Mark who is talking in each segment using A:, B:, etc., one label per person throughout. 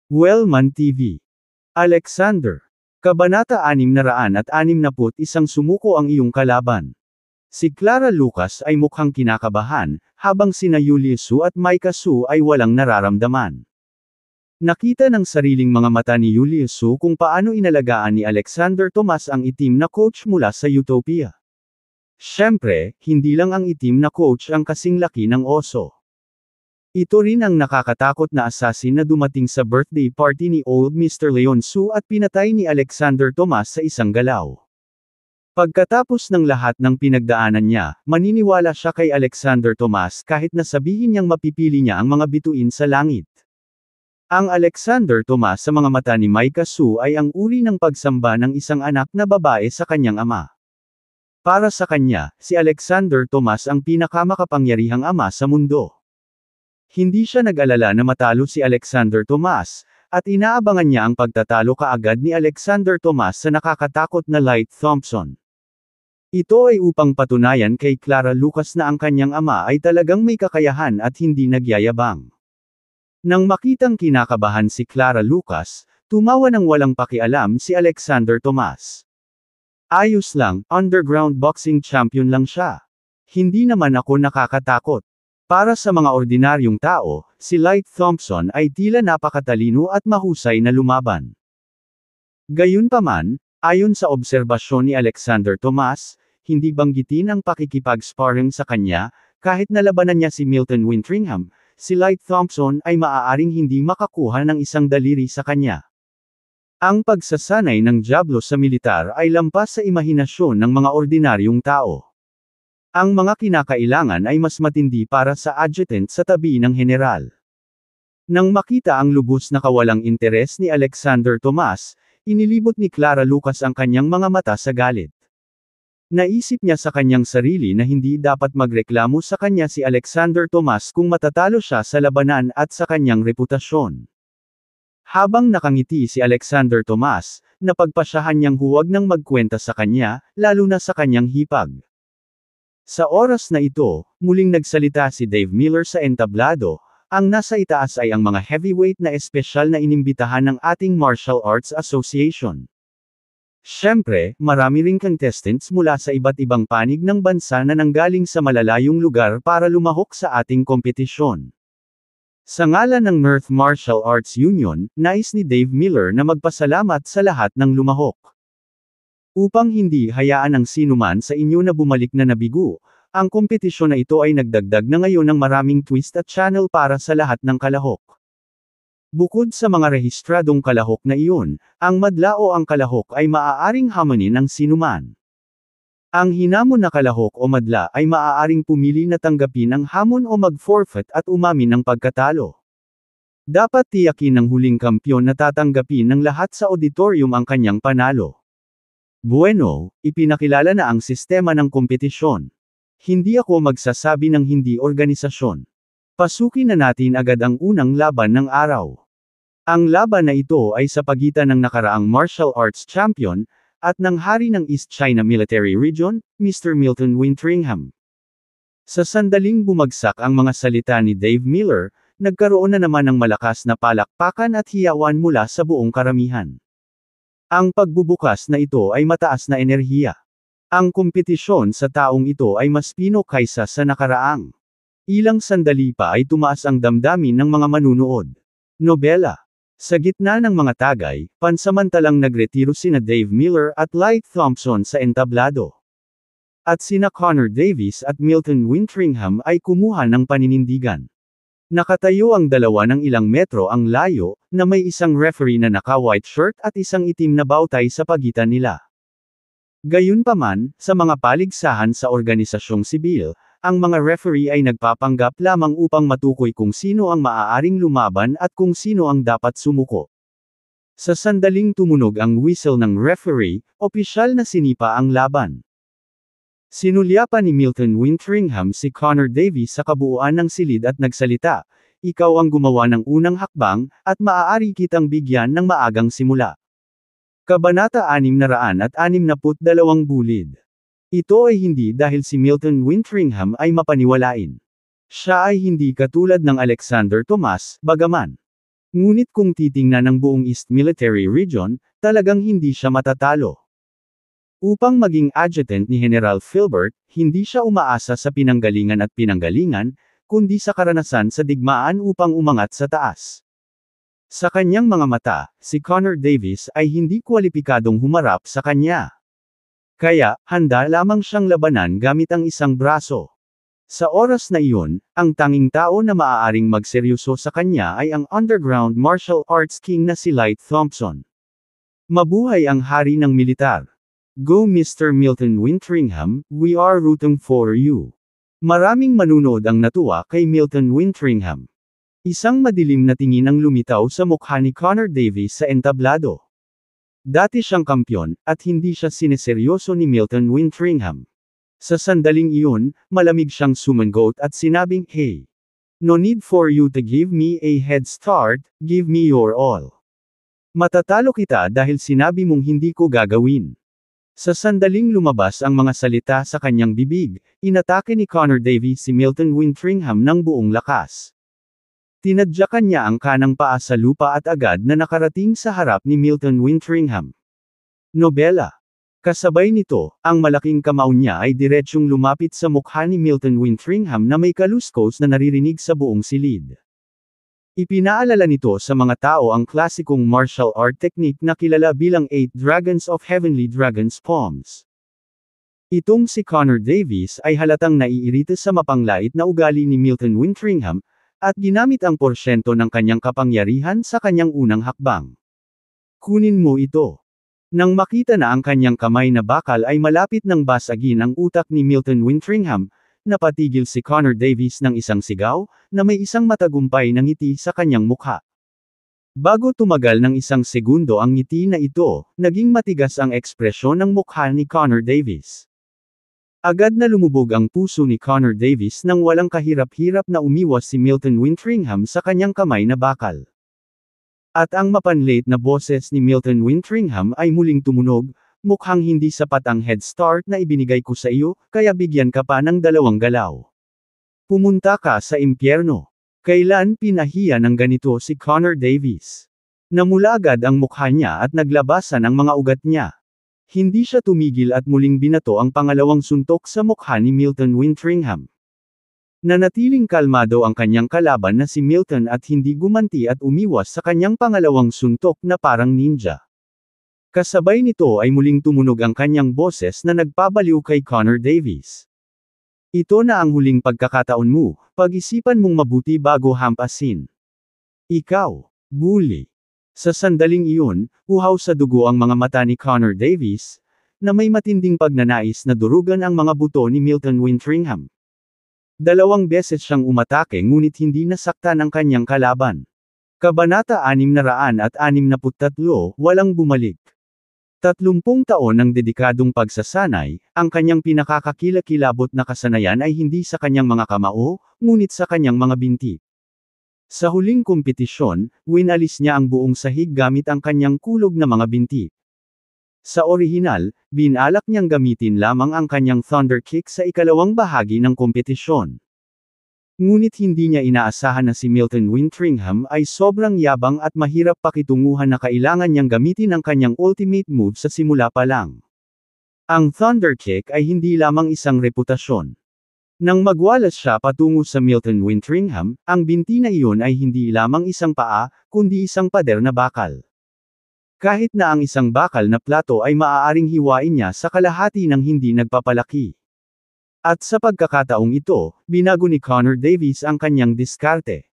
A: Wellman TV. Alexander. Kabanata 661 Sumuko ang iyong kalaban. Si Clara Lucas ay mukhang kinakabahan, habang sina Julius Su at Micah Su ay walang nararamdaman. Nakita ng sariling mga mata ni Julius Su kung paano inalagaan ni Alexander Tomas ang itim na coach mula sa Utopia. Siyempre, hindi lang ang itim na coach ang kasing laki ng oso. Ito rin ang nakakatakot na assassin na dumating sa birthday party ni Old Mr. Leon Su at pinatay ni Alexander Tomas sa isang galaw. Pagkatapos ng lahat ng pinagdaanan niya, maniniwala siya kay Alexander Tomas kahit na sabihin niyang mapipili niya ang mga bituin sa langit. Ang Alexander Tomas sa mga mata ni Micah Su ay ang uri ng pagsamba ng isang anak na babae sa kanyang ama. Para sa kanya, si Alexander Tomas ang pinakamakapangyarihang ama sa mundo. Hindi siya nag-alala na matalo si Alexander Tomas, at inaabangan niya ang pagtatalo kaagad ni Alexander Tomas sa nakakatakot na Light Thompson. Ito ay upang patunayan kay Clara Lucas na ang kanyang ama ay talagang may kakayahan at hindi nagyayabang. Nang makitang kinakabahan si Clara Lucas, tumawa ng walang pakialam si Alexander Tomas. Ayos lang, underground boxing champion lang siya. Hindi naman ako nakakatakot. Para sa mga ordinaryong tao, si Light Thompson ay tila napakatalino at mahusay na lumaban. Gayunpaman, ayon sa obserbasyon ni Alexander Tomas, hindi banggitin ang pakikipag-sparring sa kanya, kahit nalabanan niya si Milton Wintringham, si Light Thompson ay maaaring hindi makakuha ng isang daliri sa kanya. Ang pagsasanay ng dyablo sa militar ay lampas sa imahinasyon ng mga ordinaryong tao. Ang mga kinakailangan ay mas matindi para sa adjutant sa tabi ng general. Nang makita ang lubos na kawalang interes ni Alexander Tomas, inilibot ni Clara Lucas ang kanyang mga mata sa galit. Naisip niya sa kanyang sarili na hindi dapat magreklamo sa kanya si Alexander Tomas kung matatalo siya sa labanan at sa kanyang reputasyon. Habang nakangiti si Alexander Tomas, napagpasyahan niyang huwag nang magkwenta sa kanya, lalo na sa kanyang hipag. Sa oras na ito, muling nagsalita si Dave Miller sa entablado, ang nasa itaas ay ang mga heavyweight na espesyal na inimbitahan ng ating Martial Arts Association. Siyempre, marami ring contestants mula sa iba't ibang panig ng bansa na nanggaling sa malalayong lugar para lumahok sa ating kompetisyon. Sa ngalan ng North Martial Arts Union, nais ni Dave Miller na magpasalamat sa lahat ng lumahok. Upang hindi hayaan ang sinuman sa inyo na bumalik na nabigo, ang kompetisyon na ito ay nagdagdag na ngayon ng maraming twist at channel para sa lahat ng kalahok. Bukod sa mga rehistradong kalahok na iyon, ang madla o ang kalahok ay maaaring hamonin ang sinuman. Ang hinamon na kalahok o madla ay maaaring pumili na tanggapin ang hamon o mag-forfeit at umamin ng pagkatalo. Dapat tiyakin ng huling kampyon na tatanggapin ng lahat sa auditorium ang kanyang panalo. Bueno, ipinakilala na ang sistema ng kompetisyon. Hindi ako magsasabi ng hindi organisasyon. Pasukin na natin agad ang unang laban ng araw. Ang laban na ito ay sa pagitan ng nakaraang martial arts champion, at ng hari ng East China Military Region, Mr. Milton Wintringham. Sa sandaling bumagsak ang mga salita ni Dave Miller, nagkaroon na naman ng malakas na palakpakan at hiyawan mula sa buong karamihan. Ang pagbubukas na ito ay mataas na enerhiya. Ang kompetisyon sa taong ito ay mas pino kaysa sa nakaraang. Ilang sandali pa ay tumaas ang damdamin ng mga manunood. Nobela. Sa gitna ng mga tagay, pansamantalang nagretiro sina Dave Miller at Light Thompson sa entablado. At sina Connor Davis at Milton Wintringham ay kumuha ng paninindigan. Nakatayo ang dalawa ng ilang metro ang layo, na may isang referee na naka-white shirt at isang itim na bawtay sa pagitan nila. Gayunpaman, sa mga paligsahan sa organisasyong sibil, ang mga referee ay nagpapanggap lamang upang matukoy kung sino ang maaaring lumaban at kung sino ang dapat sumuko. Sa sandaling tumunog ang whistle ng referee, opisyal na sinipa ang laban. Sinulyapan ni Milton Wintringham si Connor Davis sa kabuuan ng silid at nagsalita, "Ikaw ang gumawa ng unang hakbang, at maaari kitang bigyan ng maagang simula." Kabanata 662 Bulid. Ito ay hindi dahil si Milton Wintringham ay mapaniwalain. Siya ay hindi katulad ng Alexander Tomas, bagaman Ngunit kung titingnan ang buong East Military Region, talagang hindi siya matatalo. Upang maging adjutant ni General Filbert, hindi siya umaasa sa pinanggalingan at pinanggalingan, kundi sa karanasan sa digmaan upang umangat sa taas. Sa kanyang mga mata, si Connor Davis ay hindi kwalipikadong humarap sa kanya. Kaya, handa lamang siyang labanan gamit ang isang braso. Sa oras na iyon, ang tanging tao na maaaring magseryoso sa kanya ay ang underground martial arts king na si Light Thompson. Mabuhay ang hari ng militar. Go Mr. Milton Wintringham, we are rooting for you. Maraming manunood ang natuwa kay Milton Wintringham. Isang madilim na tingin ang lumitaw sa mukha ni Connor Davis sa entablado. Dati siyang kampyon, at hindi siya sineseryoso ni Milton Wintringham. Sa sandaling iyon, malamig siyang sumangot at sinabing, "Hey! No need for you to give me a head start, give me your all. Matatalo kita dahil sinabi mong hindi ko gagawin." Sa sandaling lumabas ang mga salita sa kanyang bibig, inatake ni Connor Davis si Milton Wintringham ng buong lakas. Tinadyakan niya ang kanang paa sa lupa at agad na nakarating sa harap ni Milton Wintringham. Nobela. Kasabay nito, ang malaking kamao niya ay diretsyong lumapit sa mukha ni Milton Wintringham na may kaluskos na naririnig sa buong silid. Ipinaalala nito sa mga tao ang klasikong martial art technique na kilala bilang 8 Dragons of Heavenly Dragon's Palms. Itong si Connor Davis ay halatang naiirita sa mapanglait na ugali ni Milton Wintringham, at ginamit ang porsyento ng kanyang kapangyarihan sa kanyang unang hakbang. Kunin mo ito. Nang makita na ang kanyang kamay na bakal ay malapit ng basagin ang utak ni Milton Wintringham, napatigil si Connor Davis ng isang sigaw, na may isang matagumpay na ngiti sa kanyang mukha. Bago tumagal ng isang segundo ang ngiti na ito, naging matigas ang ekspresyon ng mukha ni Connor Davis. Agad na lumubog ang puso ni Connor Davis nang walang kahirap-hirap na umiwas si Milton Wintringham sa kanyang kamay na bakal. At ang mapanlate na boses ni Milton Wintringham ay muling tumunog, "Mukhang hindi sapat ang head start na ibinigay ko sa iyo, kaya bigyan ka pa ng 2 galaw. Pumunta ka sa impyerno." Kailan pinahiya ng ganito si Connor Davis? Namula agad ang mukha niya at naglabasan ang mga ugat niya. Hindi siya tumigil at muling binato ang pangalawang suntok sa mukha ni Milton Wintringham. Nanatiling kalmado ang kanyang kalaban na si Milton at hindi gumanti at umiwas sa kanyang pangalawang suntok na parang ninja. Kasabay nito ay muling tumunog ang kanyang boses na nagpabaliw kay Connor Davis. "Ito na ang huling pagkakataon mo, pag-isipan mong mabuti bago hampasin. Ikaw, bully." Sa sandaling iyon, uhaw sa dugo ang mga mata ni Connor Davis, na may matinding pagnanais na durugan ang mga buto ni Milton Wintringham. 2 beses siyang umatake ngunit hindi nasaktan ang kanyang kalaban. Kabanata 663, Walang bumalik. 30 taon ng dedikadong pagsasanay, ang kanyang pinakakakilakilabot na kasanayan ay hindi sa kanyang mga kamao, ngunit sa kanyang mga binti. Sa huling kompetisyon, winalis niya ang buong sahig gamit ang kanyang kulog na mga binti. Sa orihinal, binalak niyang gamitin lamang ang kanyang thunder kick sa ikalawang bahagi ng kompetisyon. Ngunit hindi niya inaasahan na si Milton Wintringham ay sobrang yabang at mahirap pakitunguhan na kailangan niyang gamitin ang kanyang ultimate move sa simula pa lang. Ang thunder kick ay hindi lamang isang reputasyon. Nang magwalas siya patungo sa Milton Wintringham, ang binti na iyon ay hindi lamang isang paa, kundi isang pader na bakal. Kahit na ang isang bakal na plato ay maaaring hiwain niya sa kalahati ng hindi nagpapalaki. At sa pagkakataong ito, binago ni Connor Davis ang kanyang diskarte.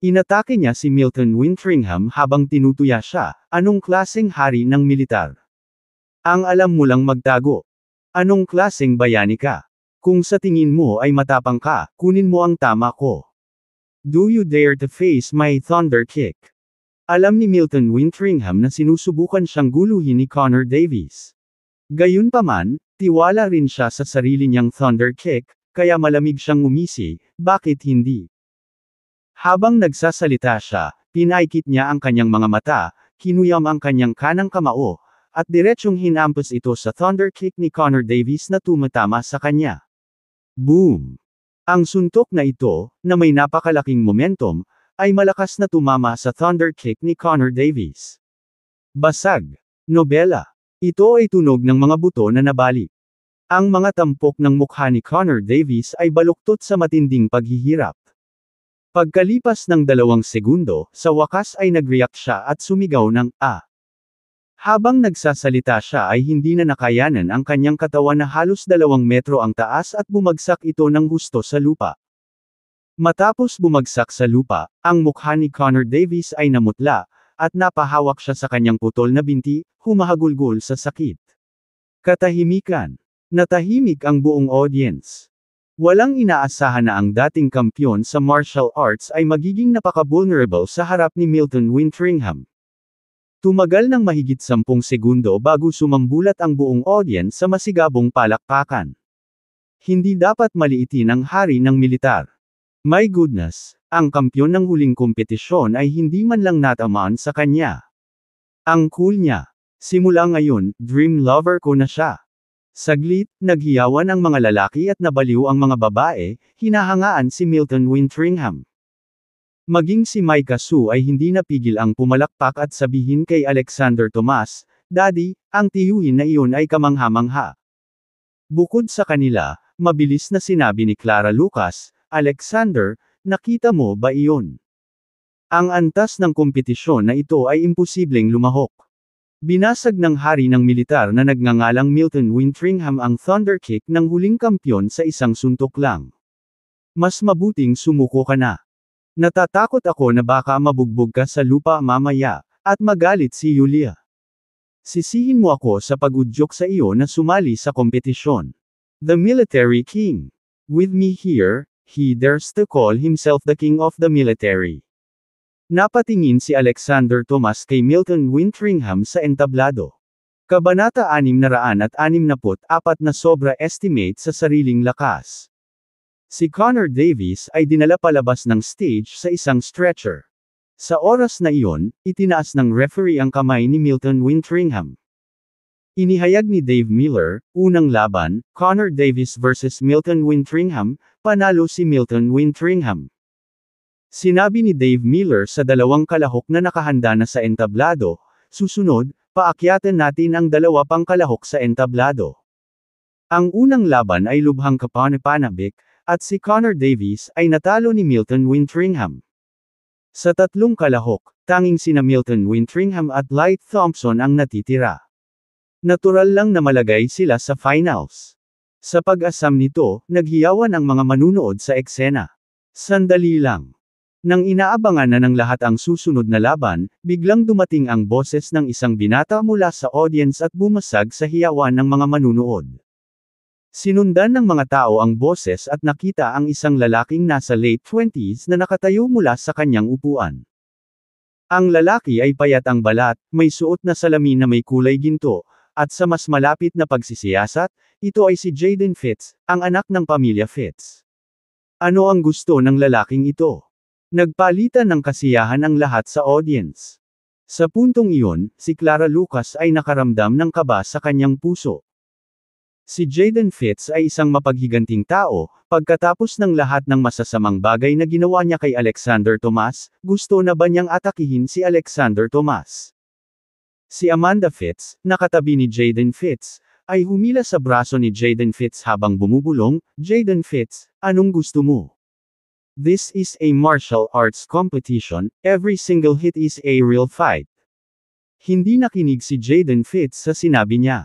A: Inatake niya si Milton Wintringham habang tinutuya siya, "Anong klaseng hari ng militar? Ang alam mo lang magtago. Anong klaseng bayani ka? Kung sa tingin mo ay matapang ka, kunin mo ang tama ko. Do you dare to face my thunder kick?" Alam ni Milton Wintringham na sinusubukan siyang guluhin ni Connor Davis. Gayunpaman, tiwala rin siya sa sarili niyang thunder kick, kaya malamig siyang ngumisi, "Bakit hindi?" Habang nagsasalita siya, pinaikit niya ang kanyang mga mata, kinuyam ang kanyang kanang kamao, at diretsyong hinampas ito sa thunder kick ni Connor Davis na tumatama sa kanya. Boom! Ang suntok na ito, na may napakalaking momentum, ay malakas na tumama sa thunder kick ni Connor Davis. Basag. Nobela. Ito ay tunog ng mga buto na nabali. Ang mga tampok ng mukha ni Connor Davis ay baluktot sa matinding paghihirap. Pagkalipas ng 2 segundo, sa wakas ay nag-react siya at sumigaw ng "Ah!" Habang nagsasalita siya ay hindi na nakayanan ang kanyang katawan na halos 2 metro ang taas at bumagsak ito ng husto sa lupa. Matapos bumagsak sa lupa, ang mukha ni Connor Davis ay namutla, at napahawak siya sa kanyang putol na binti, humahagulgol sa sakit. Katahimikan. Natahimik ang buong audience. Walang inaasahan na ang dating kampiyon sa martial arts ay magiging napaka-vulnerable sa harap ni Milton Wintringham. Tumagal ng mahigit 10 segundo bago sumambulat ang buong audience sa masigabong palakpakan. Hindi dapat maliitin ang hari ng militar. My goodness, ang kampiyon ng huling kompetisyon ay hindi man lang natamaan sa kanya. Ang cool niya. Simula ngayon, dream lover ko na siya. Saglit, naghiyawan ang mga lalaki at nabaliw ang mga babae, hinahangaan si Milton Wintringham. Maging si Micah Su ay hindi napigil ang pumalakpak at sabihin kay Alexander Tomas, "Daddy, ang tiyuhin na iyon ay kamangha-mangha." Bukod sa kanila, mabilis na sinabi ni Clara Lucas, "Alexander, nakita mo ba iyon? Ang antas ng kompetisyon na ito ay imposibleng lumahok." Binasag ng hari ng militar na nagngangalang Milton Wintringham ang thunder kick ng huling kampiyon sa isang suntok lang. "Mas mabuting sumuko ka na. Natatakot ako na baka mabugbog ka sa lupa mamaya," at magalit si Yulia. "Sisihin mo ako sa pag-udyok sa iyo na sumali sa kompetisyon. The military king. With me here, he dares to call himself the king of the military." Napatingin si Alexander Tomas kay Milton Wintringham sa entablado. Kabanata 664 na sobra estimate sa sariling lakas. Si Connor Davis ay dinala palabas ng stage sa isang stretcher. Sa oras na iyon, itinaas ng referee ang kamay ni Milton Wintringham. Inihayag ni Dave Miller, unang laban, Connor Davis vs Milton Wintringham, panalo si Milton Wintringham. Sinabi ni Dave Miller sa 2 kalahok na nakahanda na sa entablado, "Susunod, paakyatan natin ang 2 pang kalahok sa entablado." Ang unang laban ay lubhang kapanabik, at si Connor Davis ay natalo ni Milton Wintringham. Sa 3 kalahok, tanging sina Milton Wintringham at Light Thompson ang natitira. Natural lang na malagay sila sa finals. Sa pag-asam nito, naghiyawan ang mga manunood sa eksena. Sandali lang. Nang inaabangan na ng lahat ang susunod na laban, biglang dumating ang boses ng isang binata mula sa audience at bumasag sa hiyawan ng mga manunood. Sinundan ng mga tao ang boses at nakita ang isang lalaking nasa late 20s na nakatayo mula sa kanyang upuan. Ang lalaki ay payat ang balat, may suot na salamin na may kulay ginto, at sa mas malapit na pagsisiyasat, ito ay si Jaden Fitz, ang anak ng pamilya Fitz. Ano ang gusto ng lalaking ito? Nagpalitan ng kasiyahan ang lahat sa audience. Sa puntong iyon, si Clara Lucas ay nakaramdam ng kaba sa kanyang puso. Si Jaden Fitz ay isang mapaghiganting tao, pagkatapos ng lahat ng masasamang bagay na ginawa niya kay Alexander Tomas, gusto na ba niyang atakihin si Alexander Tomas? Si Amanda Fitz, nakatabi ni Jaden Fitz, ay humila sa braso ni Jaden Fitz habang bumubulong, "Jaden Fitz, anong gusto mo? This is a martial arts competition, every single hit is a real fight." Hindi nakinig si Jaden Fitz sa sinabi niya.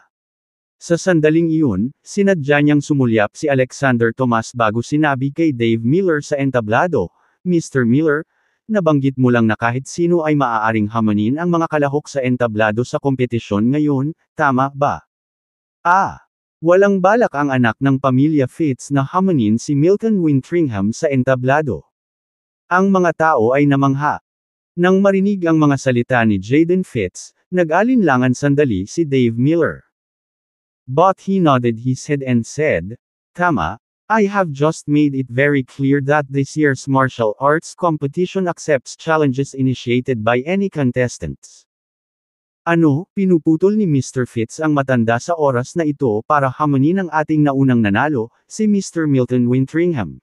A: Sa sandaling iyon, sinadya niyang sumulyap si Alexander Tomas bago sinabi kay Dave Miller sa entablado, "Mr. Miller, nabanggit mo lang na kahit sino ay maaaring hamunin ang mga kalahok sa entablado sa kompetisyon ngayon, tama ba?" Walang balak ang anak ng pamilya Fitz na hamunin si Milton Wintringham sa entablado. Ang mga tao ay namangha. Nang marinig ang mga salita ni Jaden Fitz, nag-alinlangan sandali si Dave Miller. But he nodded his head and said, "Tama, I have just made it very clear that this year's martial arts competition accepts challenges initiated by any contestants." Ano, pinuputol ni Mr. Fitz ang matanda sa oras na ito para hamunin ang ating naunang nanalo, si Mr. Milton Wintringham.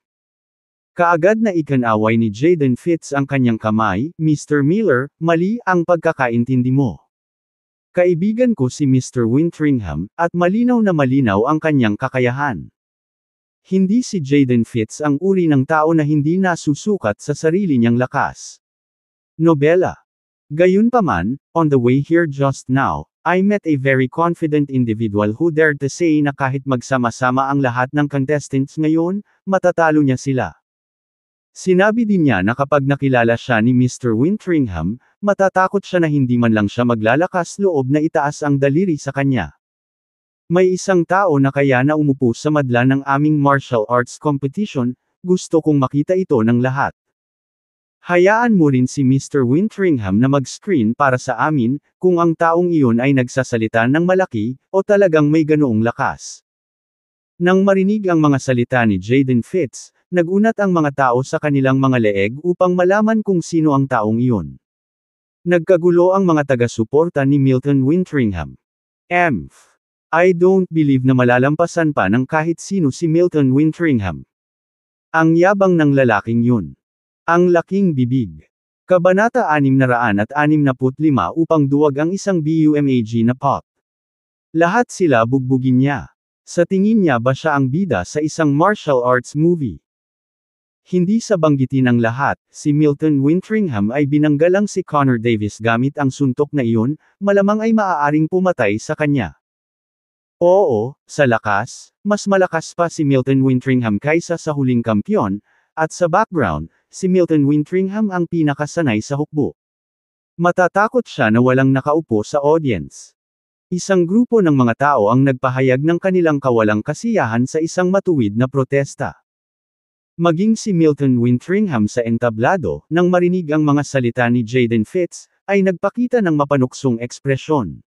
A: Kaagad na ikinaway ni Jaden Fitz ang kanyang kamay, Mr. Miller, mali ang pagkakaintindi mo. Kaibigan ko si Mr. Wintringham, at malinaw na malinaw ang kanyang kakayahan. Hindi si Jaden Fitz ang uri ng tao na hindi nasusukat sa sarili niyang lakas. Nobela. Gayunpaman, on the way here just now, I met a very confident individual who dared to say na kahit magsama-sama ang lahat ng contestants ngayon, matatalo niya sila. Sinabi din niya na kapag nakilala siya ni Mr. Wintringham, matatakot siya na hindi man lang siya maglalakas loob na itaas ang daliri sa kanya. May isang tao na kaya na umupo sa madla ng aming martial arts competition, gusto kong makita ito ng lahat. Hayaan mo rin si Mr. Wintringham na mag-screen para sa amin, kung ang taong iyon ay nagsasalita ng malaki, o talagang may ganoong lakas. Nang marinig ang mga salita ni Jaden Fitz, nagunat ang mga tao sa kanilang mga leeg upang malaman kung sino ang taong iyon. Nagkagulo ang mga taga-suporta ni Milton Wintringham. I don't believe na malalampasan pa ng kahit sino si Milton Wintringham. Ang yabang ng lalaking yun. Ang laking bibig. Kabanata 665 upang duwag ang isang BUMAG na pot. Lahat sila bugbugin niya. Sa tingin niya ba siya ang bida sa isang martial arts movie? Hindi sa banggitin ang lahat, si Milton Wintringham ay binanggalang si Connor Davis gamit ang suntok na iyon, malamang ay maaaring pumatay sa kanya. Oo, sa lakas, mas malakas pa si Milton Wintringham kaysa sa huling kampyon, at sa background, si Milton Wintringham ang pinakasanay sa hukbo. Matatakot siya na walang nakaupo sa audience. Isang grupo ng mga tao ang nagpahayag ng kanilang kawalang kasiyahan sa isang matuwid na protesta. Maging si Milton Wintringham sa entablado, nang marinig ang mga salita ni Jaden Fitz, ay nagpakita ng mapanuksong ekspresyon.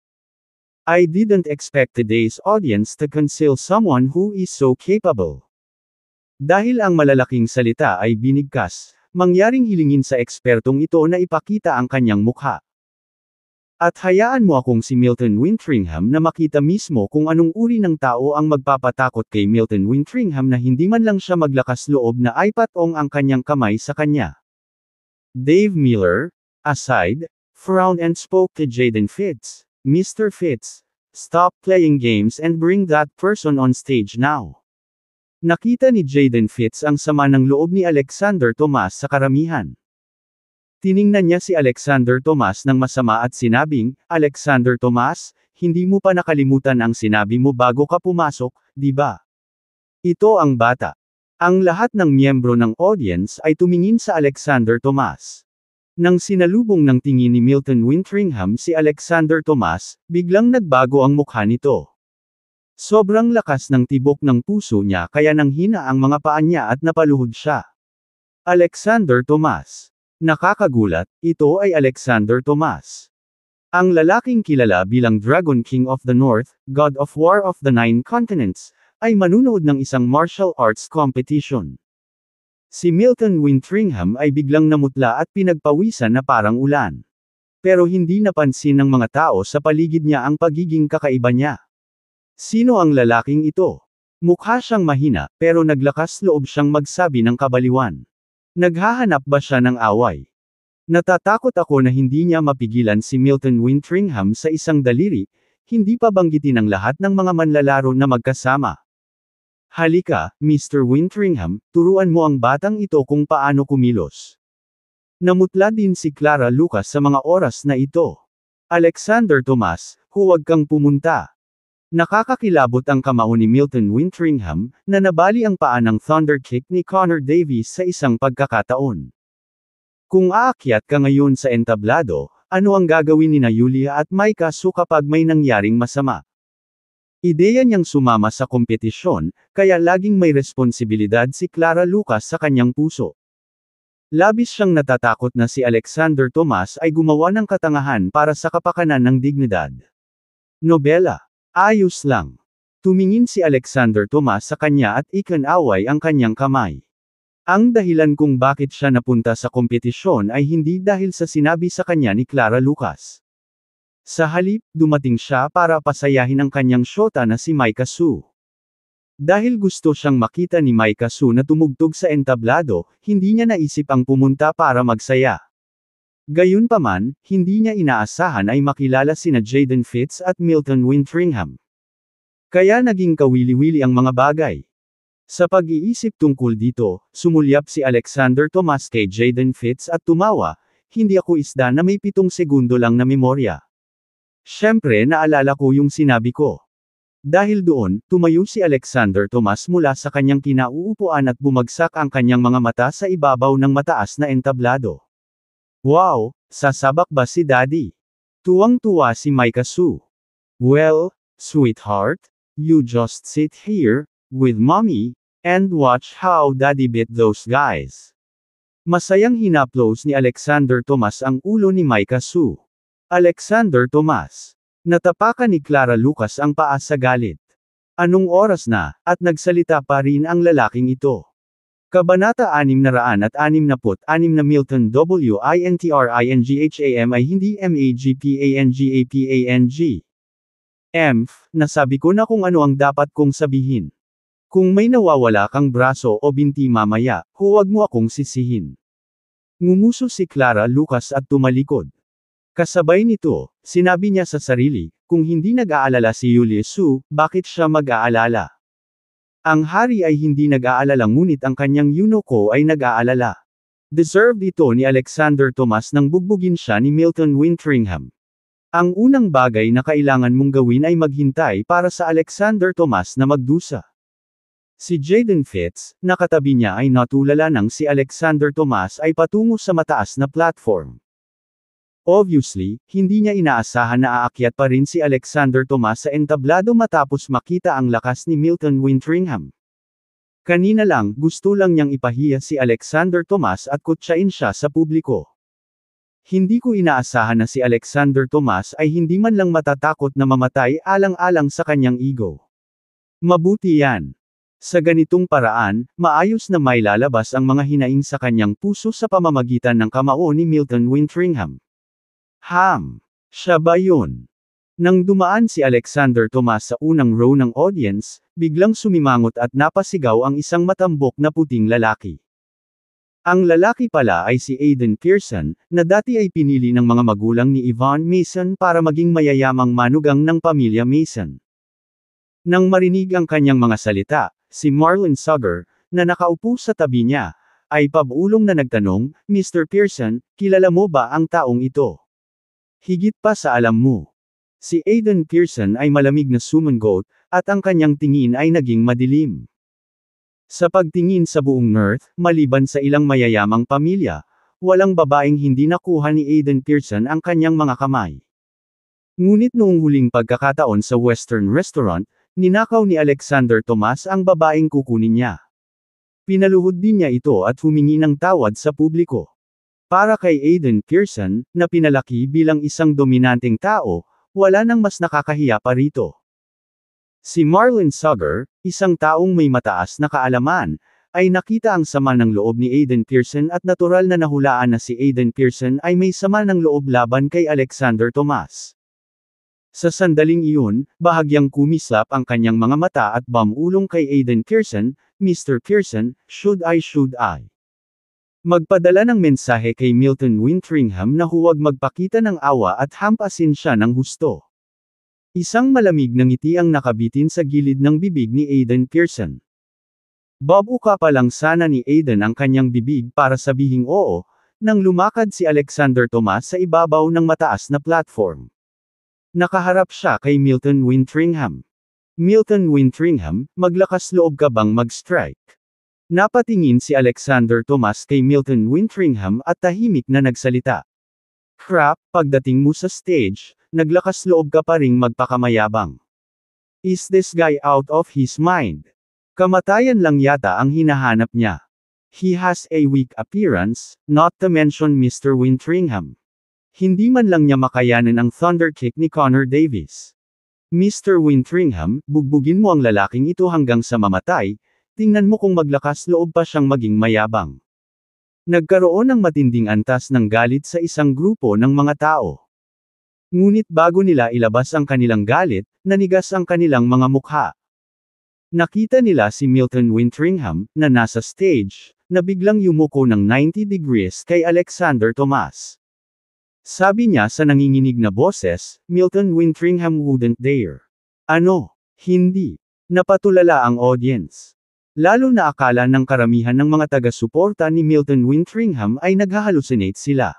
A: I didn't expect today's audience to conceal someone who is so capable. Dahil ang malalaking salita ay binigkas, mangyaring hilingin sa ekspertong ito na ipakita ang kanyang mukha. At hayaan mo akong si Milton Wintringham na makita mismo kung anong uri ng tao ang magpapatakot kay Milton Wintringham na hindi man lang siya maglakas loob na ipatong ang kanyang kamay sa kanya. Dave Miller, aside, frowned and spoke to Jaden Fitz. Mr. Fitz, stop playing games and bring that person on stage now. Nakita ni Jaden Fitz ang sama ng loob ni Alexander Tomas sa karamihan. Tiningnan niya si Alexander Tomas ng masama at sinabing, Alexander Tomas, hindi mo pa nakalimutan ang sinabi mo bago ka pumasok, di ba? Ito ang bata. Ang lahat ng miyembro ng audience ay tumingin sa Alexander Tomas. Nang sinalubong ng tingin ni Milton Wintringham si Alexander Tomas, biglang nagbago ang mukha nito. Sobrang lakas ng tibok ng puso niya kaya nanghina ang mga paa niya at napaluhod siya. Alexander Tomas. Nakakagulat, ito ay Alexander Tomas. Ang lalaking kilala bilang Dragon King of the North, God of War of the Nine Continents, ay manunood ng isang martial arts competition. Si Milton Wintringham ay biglang namutla at pinagpawisan na parang ulan. Pero hindi napansin ng mga tao sa paligid niya ang pagiging kakaiba niya. Sino ang lalaking ito? Mukha siyang mahina, pero naglakas loob siyang magsabi ng kabaliwan. Naghahanap ba siya ng away? Natatakot ako na hindi niya mapigilan si Milton Wintringham sa isang daliri, hindi pa banggitin ang lahat ng mga manlalaro na magkasama. Halika, Mr. Wintringham, turuan mo ang batang ito kung paano kumilos. Namutla din si Clara Lucas sa mga oras na ito. Alexander Tomas, huwag kang pumunta. Nakakakilabot ang kamao ni Milton Wintringham, na nabali ang paa ng thunder kick ni Connor Davis sa isang pagkakataon. Kung aakyat ka ngayon sa entablado, ano ang gagawin ni Yulia at Micah Su kapag may nangyaring masama? Ideya niyang sumama sa kompetisyon, kaya laging may responsibilidad si Clara Lucas sa kanyang puso. Labis siyang natatakot na si Alexander Tomas ay gumawa ng katangahan para sa kapakanan ng dignidad. Nobela. Ayos lang. Tumingin si Alexander Tomas sa kanya at ikinaway ang kanyang kamay. Ang dahilan kung bakit siya napunta sa kompetisyon ay hindi dahil sa sinabi sa kanya ni Clara Lucas. Sa halip, dumating siya para pasayahin ang kanyang syota na si Micah Su. Dahil gusto siyang makita ni Micah Su na tumugtog sa entablado, hindi niya naisip ang pumunta para magsaya. Gayunpaman, hindi niya inaasahan ay makilala sina Jaden Fitz at Milton Wintringham. Kaya naging kawili-wili ang mga bagay. Sa pag-iisip tungkol dito, sumulyap si Alexander Tomas kay Jaden Fitz at tumawa, "Hindi ako isda na may 7 segundo lang na memorya. Siyempre naalala ko yung sinabi ko." Dahil doon, tumayo si Alexander Tomas mula sa kanyang kinauupuan at bumagsak ang kanyang mga mata sa ibabaw ng mataas na entablado. "Wow, sasabak ba si Daddy?" Tuwang-tuwa si Micah Su. "Well, sweetheart, you just sit here, with Mommy, and watch how Daddy beat those guys." Masayang hinaplos ni Alexander Tomas ang ulo ni Micah Su. Alexander Tomas. Natapakan ni Clara Lucas ang paa sa galit. Anong oras na, at nagsalita pa rin ang lalaking ito. Kabanata 666 na Milton Wintringham ay hindi Magpangapang. Nasabi ko na kung ano ang dapat kong sabihin. Kung may nawawala kang braso o binti mamaya, huwag mo akong sisihin. Ngumuso si Clara Lucas at tumalikod. Kasabay nito, sinabi niya sa sarili, kung hindi nag-aalala si Julius Su, bakit siya mag-aalala? Ang hari ay hindi nag-aalala ngunit ang kanyang Yunoko ay nag-aalala. Deserved ito ni Alexander Tomas nang bugbugin siya ni Milton Wintringham. Ang unang bagay na kailangan mong gawin ay maghintay para sa Alexander Tomas na magdusa. Si Jaden Fitz, nakatabi niya ay natulala nang si Alexander Tomas ay patungo sa mataas na platform. Obviously, hindi niya inaasahan na aakyat pa rin si Alexander Tomas sa entablado matapos makita ang lakas ni Milton Wintringham. Kanina lang, gusto lang niyang ipahiya si Alexander Tomas at kutsain siya sa publiko. Hindi ko inaasahan na si Alexander Tomas ay hindi man lang matatakot na mamatay alang-alang sa kanyang ego. Mabuti yan. Sa ganitong paraan, maayos na mailalabas ang mga hinaing sa kanyang puso sa pamamagitan ng kamao ni Milton Wintringham. Siya ba yun? Nang dumaan si Alexander Tomas sa unang row ng audience, biglang sumimangot at napasigaw ang isang matambok na puting lalaki. Ang lalaki pala ay si Aiden Pearson, na dati ay pinili ng mga magulang ni Yvonne Mason para maging mayayamang manugang ng pamilya Mason. Nang marinig ang kanyang mga salita, si Marlon Sugar, na nakaupo sa tabi niya, ay pabulong na nagtanong, "Mr. Pearson, kilala mo ba ang taong ito?" "Higit pa sa alam mo." Si Aiden Pearson ay malamig na sumangot, at ang kanyang tingin ay naging madilim. Sa pagtingin sa buong Earth, maliban sa ilang mayayamang pamilya, walang babaeng hindi nakuha ni Aiden Pearson ang kanyang mga kamay. Ngunit noong huling pagkakataon sa Western Restaurant, ninakaw ni Alexander Tomas ang babaeng kukunin niya. Pinaluhod din niya ito at humingi ng tawad sa publiko. Para kay Aiden Pearson, na pinalaki bilang isang dominanteng tao, wala nang mas nakakahiya pa rito. Si Marlon Sugar, isang taong may mataas na kaalaman, ay nakita ang sama ng loob ni Aiden Pearson at natural na nahulaan na si Aiden Pearson ay may sama ng loob laban kay Alexander Tomas. Sa sandaling iyon, bahagyang kumislap ang kanyang mga mata at bumulong kay Aiden Pearson, "Mr. Pearson, should I? Magpadala ng mensahe kay Milton Wintringham na huwag magpakita ng awa at hampasin siya ng husto." Isang malamig na ngiti ang nakabitin sa gilid ng bibig ni Aiden Pearson. Babuka pa lang sana ni Aiden ang kanyang bibig para sabihing oo, nang lumakad si Alexander Tomas sa ibabaw ng mataas na platform. Nakaharap siya kay Milton Wintringham. "Milton Wintringham, maglakas loob ka bang mag-strike?" Napatingin si Alexander Tomas kay Milton Wintringham at tahimik na nagsalita. "Crap, pagdating mo sa stage, naglakas loob ka pa ring magpakamayabang. Is this guy out of his mind? Kamatayan lang yata ang hinahanap niya. He has a weak appearance, not to mention Mr. Wintringham. Hindi man lang niya makayanan ang thunder kick ni Connor Davis. Mr. Wintringham, bugbugin mo ang lalaking ito hanggang sa mamatay, tingnan mo kung maglakas loob pa siyang maging mayabang." Nagkaroon ng matinding antas ng galit sa isang grupo ng mga tao. Ngunit bago nila ilabas ang kanilang galit, nanigas ang kanilang mga mukha. Nakita nila si Milton Wintringham, na nasa stage, na biglang yumuko ng 90 degrees kay Alexander Tomas. Sabi niya sa nanginginig na boses, Milton Wintringham wouldn't dare. Ano? Hindi. Napatulala ang audience. Lalo na akala ng karamihan ng mga taga-suporta ni Milton Wintringham ay naghahalusinate sila.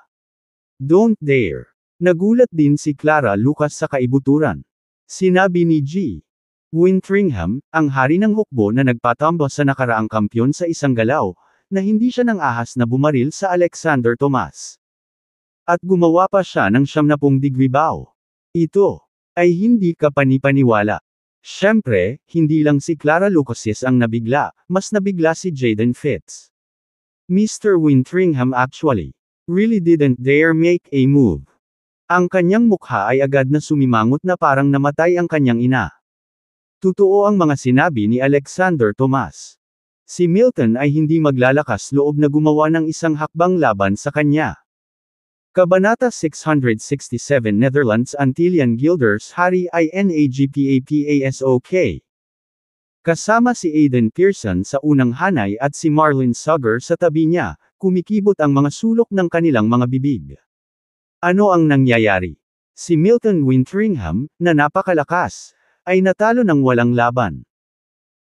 A: Don't dare. Nagulat din si Clara Lucas sa kaibuturan. Sinabi ni G. Wintringham, ang hari ng hukbo na nagpatambo sa nakaraang kampyon sa isang galaw, na hindi siya nang ahas na bumaril sa Alexander Tomas. At gumawa pa siya ng 90 degree bow. Ito ay hindi ka panipaniwala. Siyempre, hindi lang si Clara Lucas ang nabigla, mas nabigla si Jaden Fitz. Mr. Wintringham actually really didn't dare make a move. Ang kanyang mukha ay agad na sumimangot na parang namatay ang kanyang ina. Totoo ang mga sinabi ni Alexander Tomas. Si Milton ay hindi maglalakas loob na gumawa ng isang hakbang laban sa kanya. Kabanata 667 Netherlands Antillian Guilders Hari INAGPAPASOK. Kasama si Aiden Pearson sa unang hanay at si Marlon Sugar sa tabi niya, kumikibot ang mga sulok ng kanilang mga bibig. Ano ang nangyayari? Si Milton Wintringham, na napakalakas, ay natalo ng walang laban.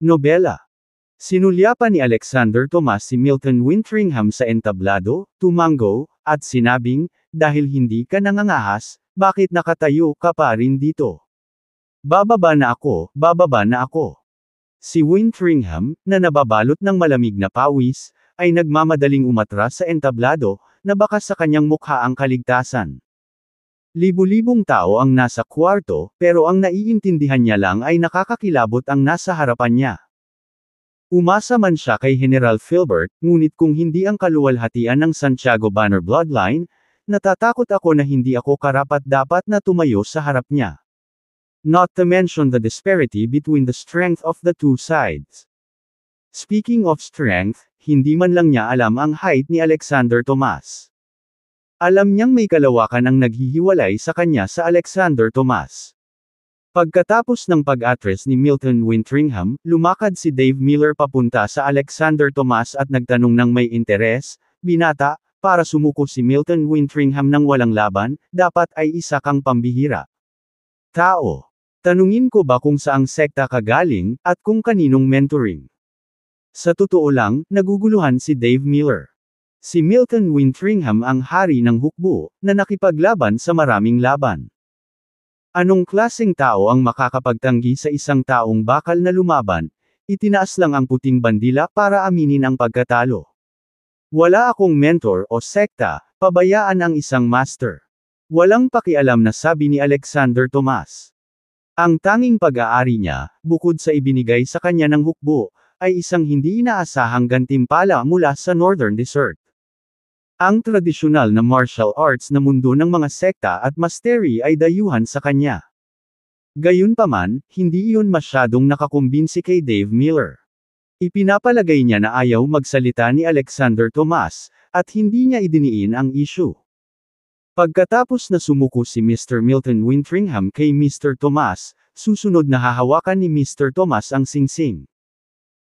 A: Nobela. Sinulyapan ni Alexander Tomas si Milton Wintringham sa entablado, tumango, at sinabing, dahil hindi ka nangangahas, bakit nakatayo ka pa rin dito? Bababa na ako, bababa na ako. Si Wintringham, na nababalot ng malamig na pawis, ay nagmamadaling umatras sa entablado, na baka sa kanyang mukha ang kaligtasan. Libu-libong tao ang nasa kwarto, pero ang naiintindihan niya lang ay nakakakilabot ang nasa harapan niya. Umasa man siya kay General Filbert, ngunit kung hindi ang kaluwalhatian ng Santiago Banner bloodline, natatakot ako na hindi ako karapat-dapat na tumayo sa harap niya. Not to mention the disparity between the strength of the two sides. Speaking of strength, hindi man lang niya alam ang height ni Alexander Tomas. Alam niyang may kalawakan ang naghihiwalay sa kanya sa Alexander Tomas. Pagkatapos ng pag-address ni Milton Wintringham, lumakad si Dave Miller papunta sa Alexander Tomas at nagtanong ng may interes, binata, para sumuko si Milton Wintringham ng walang laban, dapat ay isa kang pambihira. Tao. Tanungin ko ba kung saang sekta ka galing, at kung kaninong mentoring? Sa totoo lang, naguguluhan si Dave Miller. Si Milton Wintringham ang hari ng hukbo, na nakipaglaban sa maraming laban. Anong klaseng tao ang makakapagtanggi sa isang taong bakal na lumaban? Itinaas lang ang puting bandila para aminin ang pagkatalo. Wala akong mentor o sekta, pabayaan ang isang master. Walang pakialam na sabi ni Alexander Tomas. Ang tanging pag-aari niya, bukod sa ibinigay sa kanya ng hukbo, ay isang hindi inaasahang gantimpala mula sa Northern Desert. Ang tradisyonal na martial arts na mundo ng mga sekta at mastery ay dayuhan sa kanya. Gayunpaman, hindi iyon masyadong nakakumbinsi kay Dave Miller. Ipinapalagay niya na ayaw magsalita ni Alexander Tomas, at hindi niya idiniin ang issue. Pagkatapos na sumuko si Mr. Milton Wintringham kay Mr. Tomas, susunod na hahawakan ni Mr. Tomas ang singsing.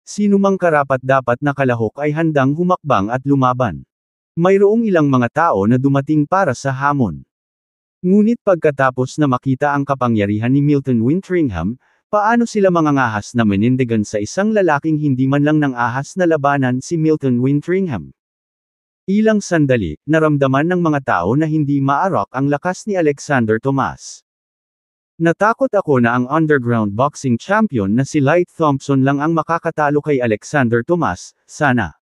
A: Sinumang karapat-dapat na kalahok ay handang humakbang at lumaban. Mayroong ilang mga tao na dumating para sa hamon. Ngunit pagkatapos na makita ang kapangyarihan ni Milton Wintringham, paano sila mangangahas na manindigan sa isang lalaking hindi man lang nang ahas na labanan si Milton Wintringham? Ilang sandali, naramdaman ng mga tao na hindi maarok ang lakas ni Alexander Tomas. Natakot ako na ang underground boxing champion na si Light Thompson lang ang makakatalo kay Alexander Tomas, sana.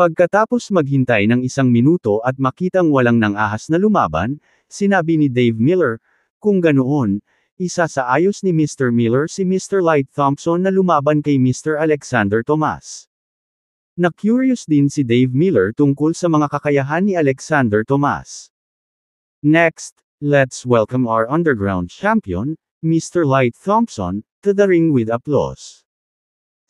A: Pagkatapos maghintay ng 1 minuto at makitang walang nang ahas na lumaban, sinabi ni Dave Miller, kung ganoon, isa sa ayos ni Mr. Miller si Mr. Light Thompson na lumaban kay Mr. Alexander Tomas. Na-curious din si Dave Miller tungkol sa mga kakayahan ni Alexander Tomas. Next, let's welcome our underground champion, Mr. Light Thompson, to the ring with applause.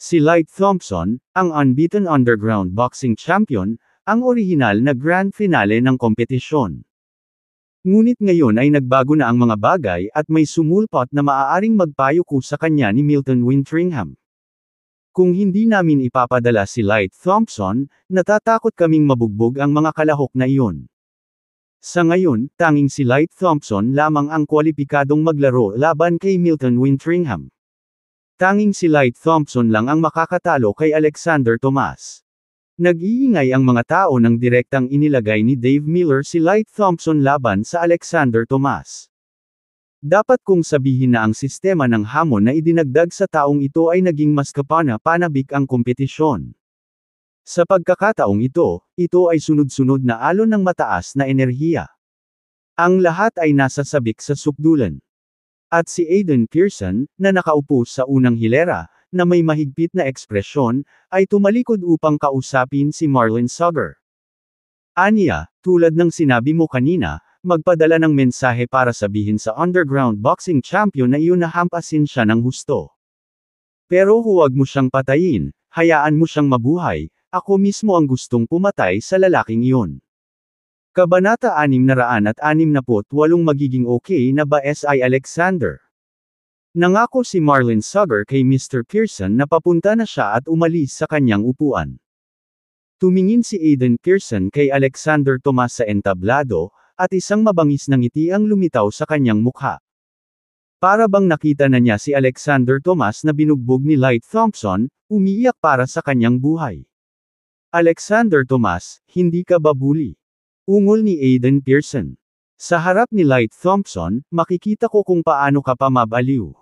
A: Si Light Thompson, ang unbeaten underground boxing champion, ang orihinal na grand finale ng kompetisyon. Ngunit ngayon ay nagbago na ang mga bagay at may sumulpot na maaaring magpayuko sa kanya ni Milton Wintringham. Kung hindi namin ipapadala si Light Thompson, natatakot kaming mabugbog ang mga kalahok na iyon. Sa ngayon, tanging si Light Thompson lamang ang kwalipikadong maglaro laban kay Milton Wintringham. Tanging si Light Thompson lang ang makakatalo kay Alexander Tomas. Nag-iingay ang mga tao nang direktang inilagay ni Dave Miller si Light Thompson laban sa Alexander Tomas. Dapat kong sabihin na ang sistema ng hamon na idinagdag sa taong ito ay naging mas kapana-panabik ang kompetisyon. Sa pagkakataong ito ay sunod-sunod na alon ng mataas na enerhiya. Ang lahat ay nasa sabik sa sukdulan. At si Aiden Pearson, na nakaupo sa unang hilera, na may mahigpit na ekspresyon, ay tumalikod upang kausapin si Marlon Sugar. Aniya, tulad ng sinabi mo kanina, magpadala ng mensahe para sabihin sa underground boxing champion na iyon na hampasin siya ng husto. Pero huwag mo siyang patayin, hayaan mo siyang mabuhay, ako mismo ang gustong pumatay sa lalaking iyon. Kabanata 668 magiging okay na ba si Alexander? Nangako si Marlon Sugar kay Mr. Pearson na papunta na siya at umalis sa kanyang upuan. Tumingin si Aiden Pearson kay Alexander Tomas sa entablado, at isang mabangis na ngiti ang lumitaw sa kanyang mukha. Para bang nakita na niya si Alexander Tomas na binugbog ni Light Thompson, umiiyak para sa kanyang buhay. Alexander Tomas, hindi ka ba bully? Ungol ni Aiden Pearson. Sa harap ni Light Thompson, makikita ko kung paano ka pa mabaliw.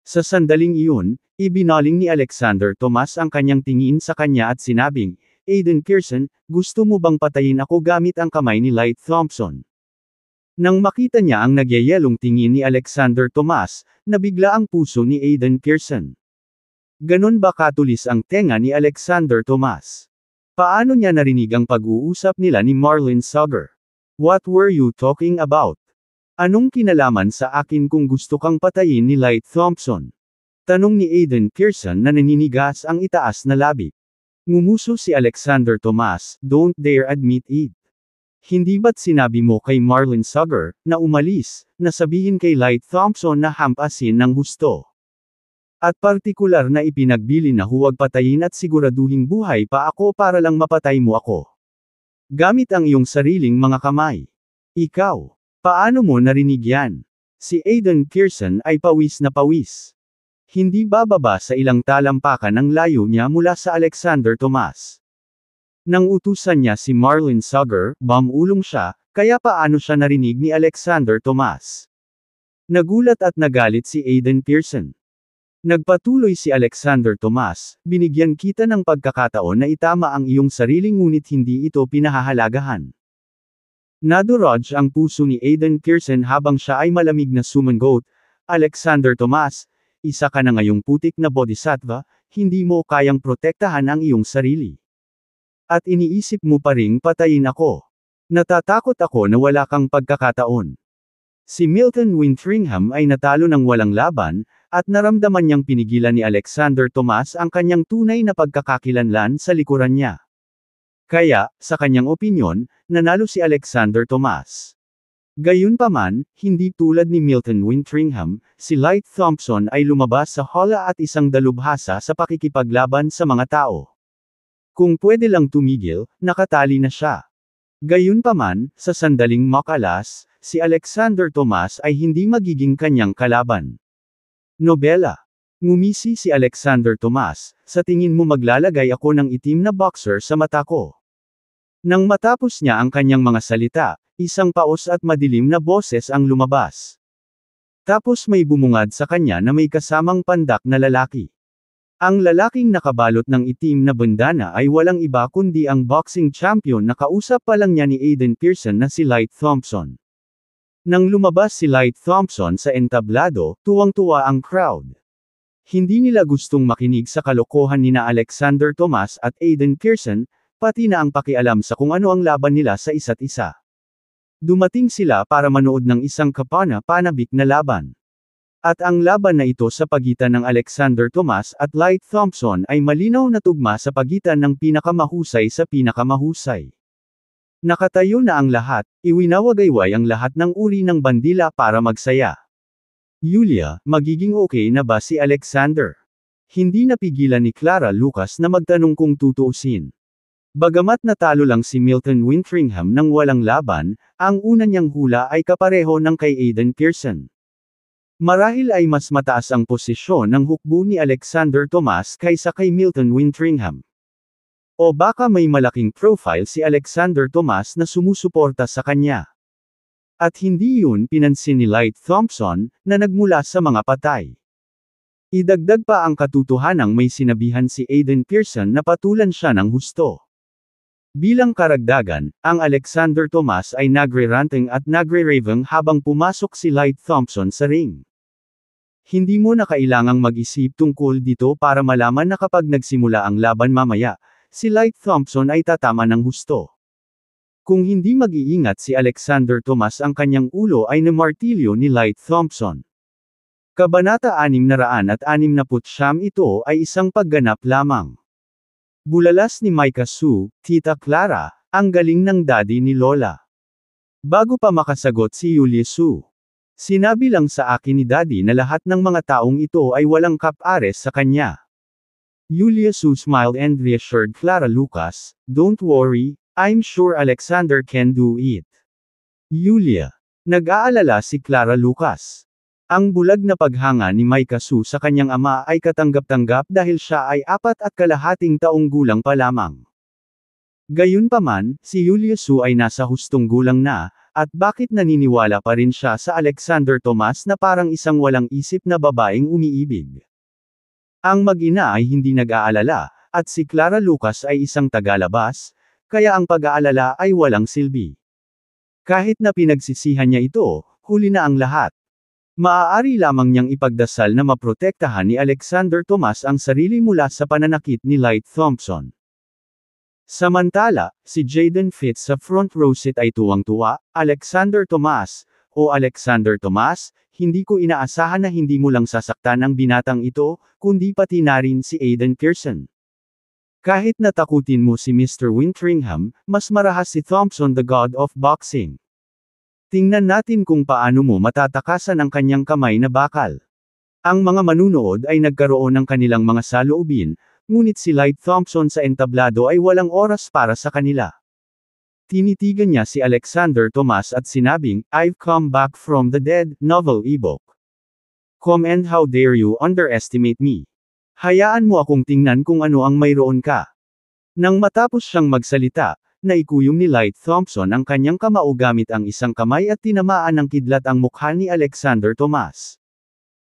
A: Sa sandaling iyon, ibinaling ni Alexander Tomas ang kanyang tingin sa kanya at sinabing, Aiden Pearson, gusto mo bang patayin ako gamit ang kamay ni Light Thompson? Nang makita niya ang nagyayelong tingin ni Alexander Tomas, nabigla ang puso ni Aiden Pearson. Ganon ba katulis ang tenga ni Alexander Tomas? Paano niya narinig ang pag-uusap nila ni Marlon Sugar? What were you talking about? Anong kinalaman sa akin kung gusto kang patayin ni Light Thompson? Tanong ni Aiden Pearson na naninigas ang itaas na labi. Ngumuso si Alexander Tomas, don't dare admit it. Hindi ba't sinabi mo kay Marlon Sugar, na umalis, na sabihin kay Light Thompson na hampasin ng husto? At partikular na ipinagbili na huwag patayin at siguraduhing buhay pa ako para lang mapatay mo ako. Gamit ang iyong sariling mga kamay. Ikaw, paano mo narinig yan? Si Aiden Pearson ay pawis na pawis. Hindi bababa sa ilang talampakan ang layo niya mula sa Alexander Tomas. Nang utusan niya si Marlon Sugar, bumulong siya, kaya paano siya narinig ni Alexander Tomas? Nagulat at nagalit si Aiden Pearson. Nagpatuloy si Alexander Tomas, binigyan kita ng pagkakataon na itama ang iyong sarili ngunit hindi ito pinahahalagahan. Nadurog ang puso ni Aiden Pearson habang siya ay malamig na sumangot, Alexander Tomas, isa ka na ngayong putik na bodhisattva, hindi mo kayang protektahan ang iyong sarili. At iniisip mo pa ring patayin ako. Natatakot ako na wala kang pagkakataon. Si Milton Wintringham ay natalo ng walang laban, at naramdaman niyang pinigilan ni Alexander Tomas ang kanyang tunay na pagkakakilanlan sa likuran niya. Kaya, sa kanyang opinyon, nanalo si Alexander Tomas. Gayunpaman, hindi tulad ni Milton Wintringham, si Light Thompson ay lumabas sa hola at isang dalubhasa sa pakikipaglaban sa mga tao. Kung pwede lang tumigil, nakatali na siya. Gayunpaman, sa sandaling makalas, si Alexander Tomas ay hindi magiging kanyang kalaban. Nobela. Ngumisi si Alexander Tomas, sa tingin mo maglalagay ako ng itim na boxer sa mata ko. Nang matapos niya ang kanyang mga salita, isang paos at madilim na boses ang lumabas. Tapos may bumungad sa kanya na may kasamang pandak na lalaki. Ang lalaking nakabalot ng itim na bandana ay walang iba kundi ang boxing champion na kausap pa lang niya ni Aiden Pearson na si Light Thompson. Nang lumabas si Light Thompson sa entablado, tuwang-tuwa ang crowd. Hindi nila gustong makinig sa kalokohan nina Alexander Tomas at Aiden Pearson, pati na ang pakialam sa kung ano ang laban nila sa isa't isa. Dumating sila para manood ng isang kapana-panabik na laban. At ang laban na ito sa pagitan ng Alexander Tomas at Light Thompson ay malinaw na tugma sa pagitan ng pinakamahusay sa pinakamahusay. Nakatayo na ang lahat, iwinawagayway ang lahat ng uri ng bandila para magsaya. Yulia, magiging okay na ba si Alexander? Hindi napigilan ni Clara Lucas na magtanong kung tutuusin. Bagamat natalo lang si Milton Wintringham ng walang laban, ang una niyang hula ay kapareho ng kay Aiden Pearson. Marahil ay mas mataas ang posisyon ng hukbo ni Alexander Tomas kaysa kay Milton Wintringham. O baka may malaking profile si Alexander Tomas na sumusuporta sa kanya. At hindi yun pinansin ni Light Thompson, na nagmula sa mga patay. Idagdag pa ang katotohanang may sinabihan si Aiden Pearson na patulan siya ng husto. Bilang karagdagan, ang Alexander Tomas ay nagre-ranting at nagre-raving habang pumasok si Light Thompson sa ring. Hindi mo na kailangang mag-isip tungkol dito para malaman na kapag nagsimula ang laban mamaya, si Light Thompson ay tatama ng husto. Kung hindi mag-iingat si Alexander Tomas ang kanyang ulo ay namartilyo ni Light Thompson. Kabanata 669 ito ay isang pagganap lamang. Bulalas ni Micah Sue, Tita Clara, ang galing ng daddy ni Lola. Bago pa makasagot si Julia Sue. Sinabi lang sa akin ni daddy na lahat ng mga taong ito ay walang kap-ares sa kanya. Julia Sue smiled and reassured Clara Lucas, "Don't worry, I'm sure Alexander can do it." Julia. Nag-aalala si Clara Lucas. Ang bulag na paghanga ni Micah Sue sa kanyang ama ay katanggap-tanggap dahil siya ay 4.5 taong gulang pa lamang. Gayunpaman, si Julia Sue ay nasa hustong gulang na, at bakit naniniwala pa rin siya sa Alexander Tomas na parang isang walang isip na babaeng umiibig. Ang mag-ina ay hindi nag-aalala, at si Clara Lucas ay isang tagalabas, kaya ang pag-aalala ay walang silbi. Kahit na pinagsisihan niya ito, huli na ang lahat. Maaari lamang niyang ipagdasal na maprotektahan ni Alexander Tomas ang sarili mula sa pananakit ni Light Thompson. Samantala, si Jaden Fitz sa front row seat ay tuwang-tuwa, "Alexander Tomas, o Alexander Tomas, hindi ko inaasahan na hindi mo lang sasaktan ang binatang ito, kundi pati na rin si Aiden Pearson. Kahit natakutin mo si Mr. Wintringham, mas marahas si Thompson the God of Boxing. Tingnan natin kung paano mo matatakasan ang kanyang kamay na bakal." Ang mga manunood ay nagkaroon ng kanilang mga saloobin, ngunit si Light Thompson sa entablado ay walang oras para sa kanila. Tinitigan niya si Alexander Tomas at sinabing, "I've come back from the dead," novel ebook. "Come and how dare you underestimate me? Hayaan mo akong tingnan kung ano ang mayroon ka." Nang matapos siyang magsalita, naikuyom ni Light Thompson ang kanyang kamao gamit ang isang kamay at tinamaan ng kidlat ang mukha ni Alexander Tomas.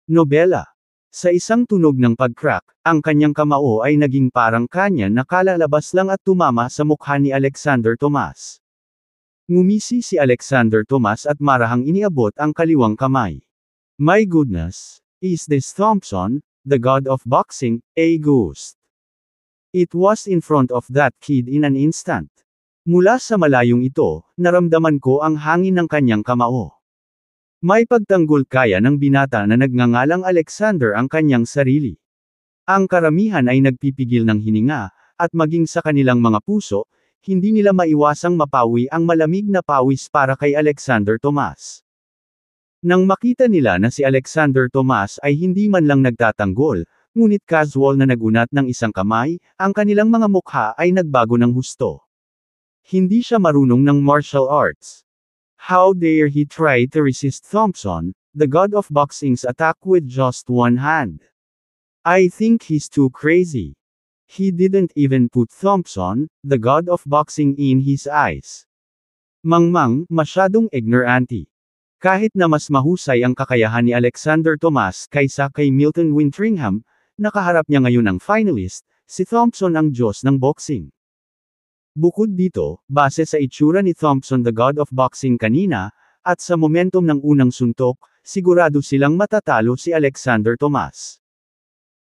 A: Nobela. Sa isang tunog ng pag-crack, ang kanyang kamao ay naging parang kanya na kalalabas lang at tumama sa mukha ni Alexander Tomas. Ngumisi si Alexander Tomas at marahang iniabot ang kaliwang kamay. "My goodness, is this Thompson, the God of Boxing, a ghost? It was in front of that kid in an instant." Mula sa malayong ito, naramdaman ko ang hangin ng kanyang kamao. May pagtanggol kaya ng binata na nagngangalang Alexander ang kanyang sarili. Ang karamihan ay nagpipigil ng hininga, at maging sa kanilang mga puso, hindi nila maiwasang mapawi ang malamig na pawis para kay Alexander Tomas. Nang makita nila na si Alexander Tomas ay hindi man lang nagtatanggol, ngunit casual na nagunat ng isang kamay, ang kanilang mga mukha ay nagbago ng husto. Hindi siya marunong ng martial arts. How dare he try to resist Thompson, the God of Boxing's attack with just one hand? I think he's too crazy. He didn't even put Thompson, the God of Boxing, in his eyes. Mangmang, masyadong ignorante. Kahit na mas mahusay ang kakayahan ni Alexander Tomas kaysa kay Milton Wintringham, nakaharap niya ngayon ang finalist, si Thompson ang Diyos ng boxing. Bukod dito, base sa itsura ni Thompson the God of Boxing kanina, at sa momentum ng unang suntok, sigurado silang matatalo si Alexander Tomas.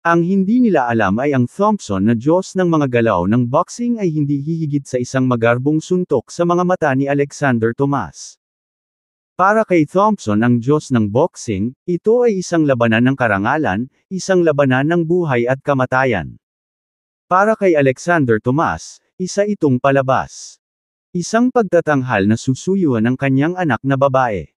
A: Ang hindi nila alam ay ang Thompson na Diyos ng mga galaw ng boxing ay hindi hihigit sa isang magarbong suntok sa mga mata ni Alexander Tomas. Para kay Thompson ang Diyos ng boxing, ito ay isang labanan ng karangalan, isang labanan ng buhay at kamatayan. Para kay Alexander Tomas, isa itong palabas. Isang pagtatanghal na susuyuan ng kanyang anak na babae.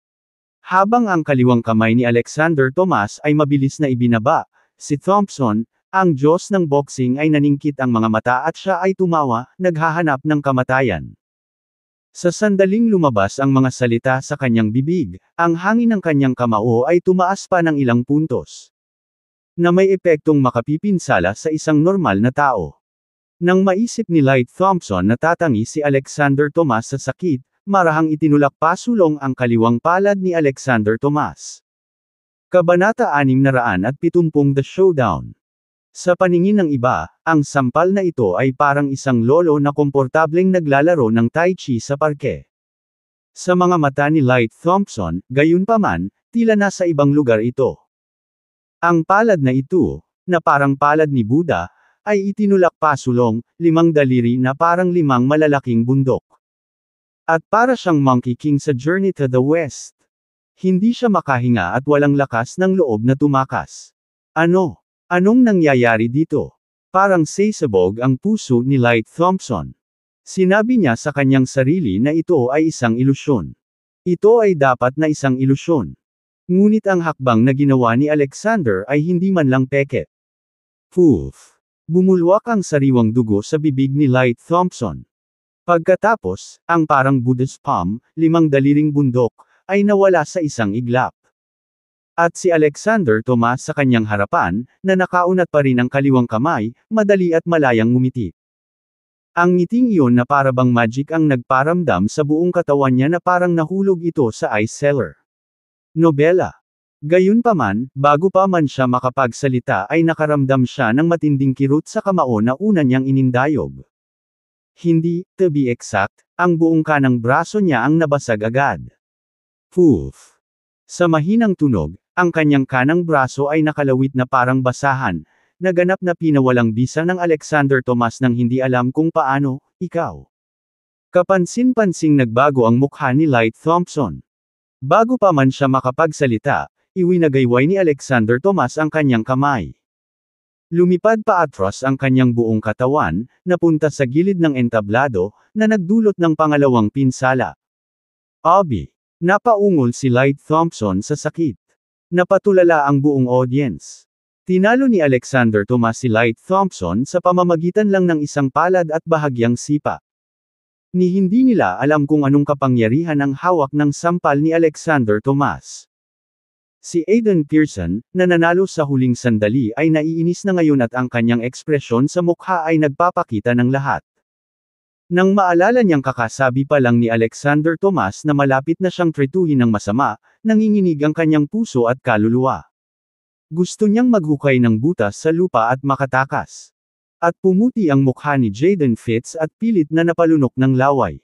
A: Habang ang kaliwang kamay ni Alexander Tomas ay mabilis na ibinaba, si Thompson, Ang Diyos ng boxing ay naningkit ang mga mata at siya ay tumawa, naghahanap ng kamatayan. Sa sandaling lumabas ang mga salita sa kanyang bibig, ang hangin ng kanyang kamao ay tumaas pa ng ilang puntos, na may epektong makapipinsala sa isang normal na tao. Nang maisip ni Light Thompson na tatangi si Alexander Tomas sa sakit, marahang itinulak pasulong ang kaliwang palad ni Alexander Tomas. Kabanata 670 The Showdown. Sa paningin ng iba, ang sampal na ito ay parang isang lolo na komportableng naglalaro ng tai chi sa parke. Sa mga mata ni Light Thompson, gayunpaman, tila nasa ibang lugar ito. Ang palad na ito, na parang palad ni Buddha, ay itinulak pasulong, 5 daliri na parang 5 malalaking bundok. At para siyang Monkey King sa Journey to the West. Hindi siya makahinga at walang lakas ng loob na tumakas. Anong nangyayari dito? Parang sasabog ang puso ni Light Thompson. Sinabi niya sa kanyang sarili na ito ay isang ilusyon. Ito ay dapat na isang ilusyon. Ngunit ang hakbang na ginawa ni Alexander ay hindi man lang peke. Poof! Bumulwak ang sariwang dugo sa bibig ni Light Thompson. Pagkatapos, ang parang Buddha's palm, 5 daliring bundok, ay nawala sa isang iglap. At si Alexander Tomas sa kanyang harapan, na nakaunat pa rin ang kaliwang kamay, madali at malayang ngumiti. Ang ngiting iyon na parabang magic ang nagparamdam sa buong katawan niya na parang nahulog ito sa ice cellar. Nobela. Gayunpaman, bago pa man siya makapagsalita ay nakaramdam siya ng matinding kirot sa kamao na una niyang inindayog. Hindi, to be exact, ang buong kanang braso niya ang nabasag agad. Poof! Sa mahinang tunog, ang kanyang kanang braso ay nakalawit na parang basahan, naganap na pinawalang bisa ng Alexander Tomas nang hindi alam kung paano, ikaw. Kapansin-pansing nagbago ang mukha ni Light Thompson. Bago pa man siya makapagsalita, iwinagayway ni Alexander Tomas ang kanyang kamay. Lumipad pa atras ang kanyang buong katawan, napunta sa gilid ng entablado, na nagdulot ng pangalawang pinsala. Abi! Napaungol si Light Thompson sa sakit. Napatulala ang buong audience. Tinalo ni Alexander Tomas si Light Thompson sa pamamagitan lang ng isang palad at bahagyang sipa. Ni hindi nila alam kung anong kapangyarihan ang hawak ng sampal ni Alexander Tomas. Si Aiden Pearson, na nanalo sa huling sandali ay naiinis na ngayon at ang kanyang ekspresyon sa mukha ay nagpapakita ng lahat. Nang maalala niyang kakasabi pa lang ni Alexander Tomas na malapit na siyang tretuhin ng masama, nanginginig ang kanyang puso at kaluluwa. Gusto niyang maghukay ng butas sa lupa at makatakas. At pumuti ang mukha ni Jaden Fitz at pilit na napalunok ng laway.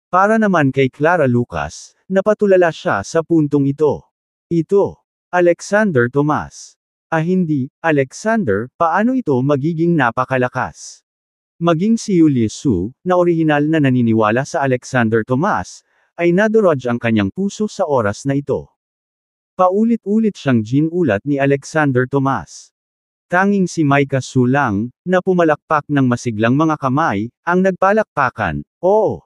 A: Para naman kay Clara Lucas, napatulala siya sa puntong ito. Ito, Alexander Tomas. Hindi, Alexander, paano ito magiging napakalakas? Maging si Julius Su, na orihinal na naniniwala sa Alexander Tomas, ay nadurog ang kanyang puso sa oras na ito. Paulit-ulit siyang ginulat ni Alexander Tomas. Tanging si Micah Su lang, na pumalakpak ng masiglang mga kamay, ang nagpalakpakan, oo.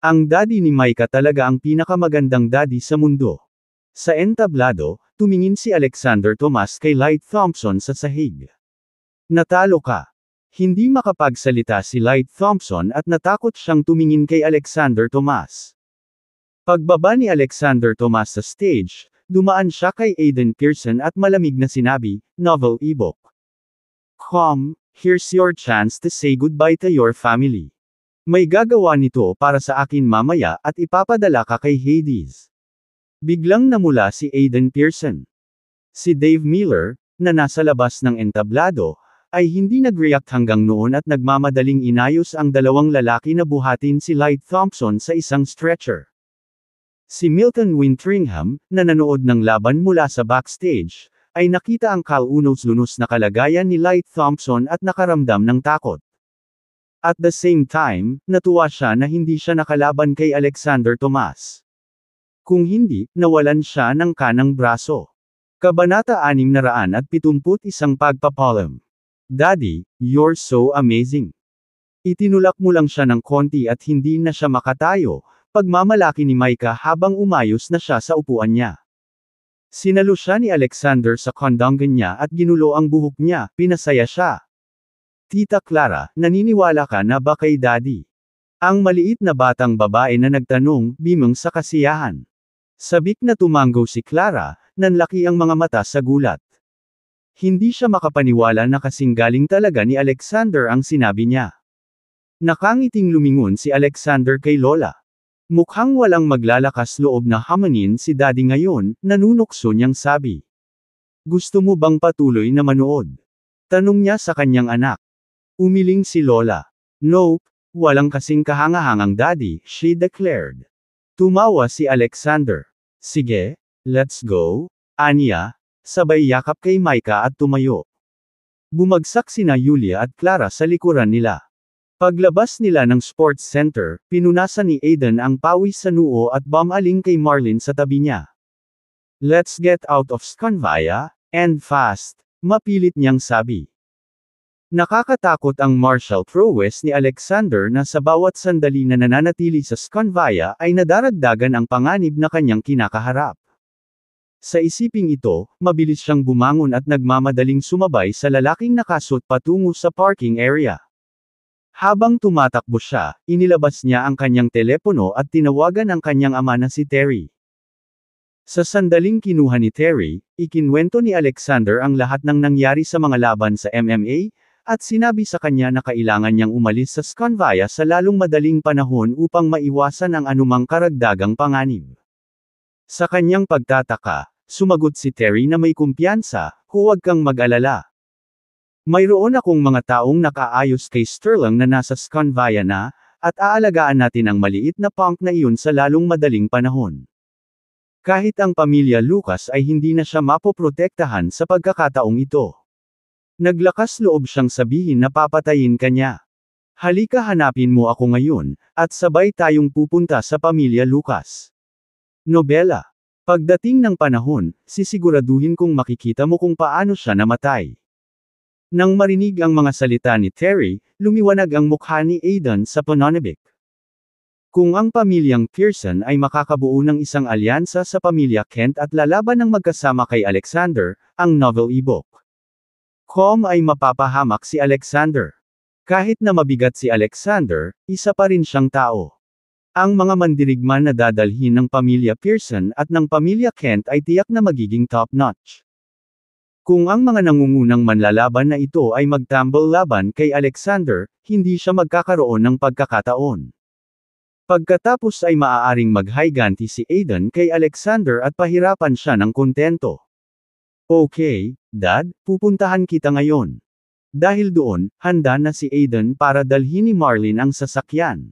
A: Ang daddy ni Micah talaga ang pinakamagandang daddy sa mundo. Sa entablado, tumingin si Alexander Tomas kay Light Thompson sa sahig. Natalo ka. Hindi makapagsalita si Light Thompson at natakot siyang tumingin kay Alexander Tomas. Pagbaba ni Alexander Tomas sa stage, dumaan siya kay Aiden Pearson at malamig na sinabi, "Novel ebook. Come, here's your chance to say goodbye to your family. May gagawa nito para sa akin mamaya at ipapadala ka kay Hades." Biglang namula si Aiden Pearson. Si Dave Miller, na nasa labas ng entablado, ay hindi nag-react hanggang noon at nagmamadaling inayos ang dalawang lalaki na buhatin si Light Thompson sa isang stretcher. Si Milton Wintringham, na nanood ng laban mula sa backstage, ay nakita ang kalunos-lunos na kalagayan ni Light Thompson at nakaramdam ng takot. At the same time, natuwa siya na hindi siya nakalaban kay Alexander Tomas. Kung hindi, nawalan siya ng kanang braso. Kabanata 671 Pagpapalam. Daddy, you're so amazing. Itinulak mo lang siya ng konti at hindi na siya makatayo, pagmamalaki ni Micah habang umayos na siya sa upuan niya. Sinalo siya ni Alexander sa kondongan niya at ginulo ang buhok niya, pinasaya siya. Tita Clara, naniniwala ka na ba kay Daddy? Ang maliit na batang babae na nagtanong, bimong sa kasiyahan. Sabik na tumanggo si Clara, nanlaki ang mga mata sa gulat. Hindi siya makapaniwala na kasing galing talaga ni Alexander ang sinabi niya. Nakangiting lumingon si Alexander kay Lola. Mukhang walang maglalakas loob na hamanin si Daddy ngayon, nanunukso niyang sabi. Gusto mo bang patuloy na manood? Tanong niya sa kanyang anak. Umiling si Lola. Nope, walang kasing kahangahangang Daddy, she declared. Tumawa si Alexander. Sige, let's go, aniya, sabay yakap kay Micah at tumayo. Bumagsak sina Yulia at Clara sa likuran nila. Paglabas nila ng sports center, pinunasan ni Aiden ang pawis sa noo at bumaling kay Marlin sa tabi niya. Let's get out of Sconvia, and fast, mapilit niyang sabi. Nakakatakot ang martial prowess ni Alexander na sa bawat sandali na nananatili sa Sconvia ay nadaragdagan ang panganib na kanyang kinakaharap. Sa isiping ito, mabilis siyang bumangon at nagmamadaling sumabay sa lalaking nakasuot patungo sa parking area. Habang tumatakbo siya, inilabas niya ang kanyang telepono at tinawagan ang kanyang ama na si Terry. Sa sandaling kinuha ni Terry, ikinwento ni Alexander ang lahat ng nangyari sa mga laban sa MMA, at sinabi sa kanya na kailangan niyang umalis sa Sconvia sa lalong madaling panahon upang maiwasan ang anumang karagdagang panganib. Sa kanyang pagtataka, sumagot si Terry na may kumpiyansa, huwag kang mag-alala. Mayroon akong mga taong nakaayos kay Sterling na nasa Sconvia na, at aalagaan natin ang maliit na punk na iyon sa lalong madaling panahon. Kahit ang pamilya Lucas ay hindi na siya mapoprotektahan sa pagkakataong ito. Naglakas loob siyang sabihin na papatayin ka niya. Halika hanapin mo ako ngayon, at sabay tayong pupunta sa pamilya Lucas. Nobela. Pagdating ng panahon, sisiguraduhin kong makikita mo kung paano siya namatay. Nang marinig ang mga salita ni Terry, lumiwanag ang mukha ni Aiden sa pananabik. Kung ang pamilyang Pearson ay makakabuo ng isang alyansa sa pamilya Kent at lalaban ng magkasama kay Alexander, ang novel ebook. Ay mapapahamak si Alexander. Kahit na mabigat si Alexander, isa pa rin siyang tao. Ang mga mandirigma na dadalhin ng pamilya Pearson at ng pamilya Kent ay tiyak na magiging top-notch. Kung ang mga nangungunang manlalaban na ito ay magtambol laban kay Alexander, hindi siya magkakaroon ng pagkakataon. Pagkatapos ay maaaring maghiganti si Aiden kay Alexander at pahirapan siya ng kontento. Okay, Dad, pupuntahan kita ngayon. Dahil doon, handa na si Aiden para dalhin ni Marlin ang sasakyan.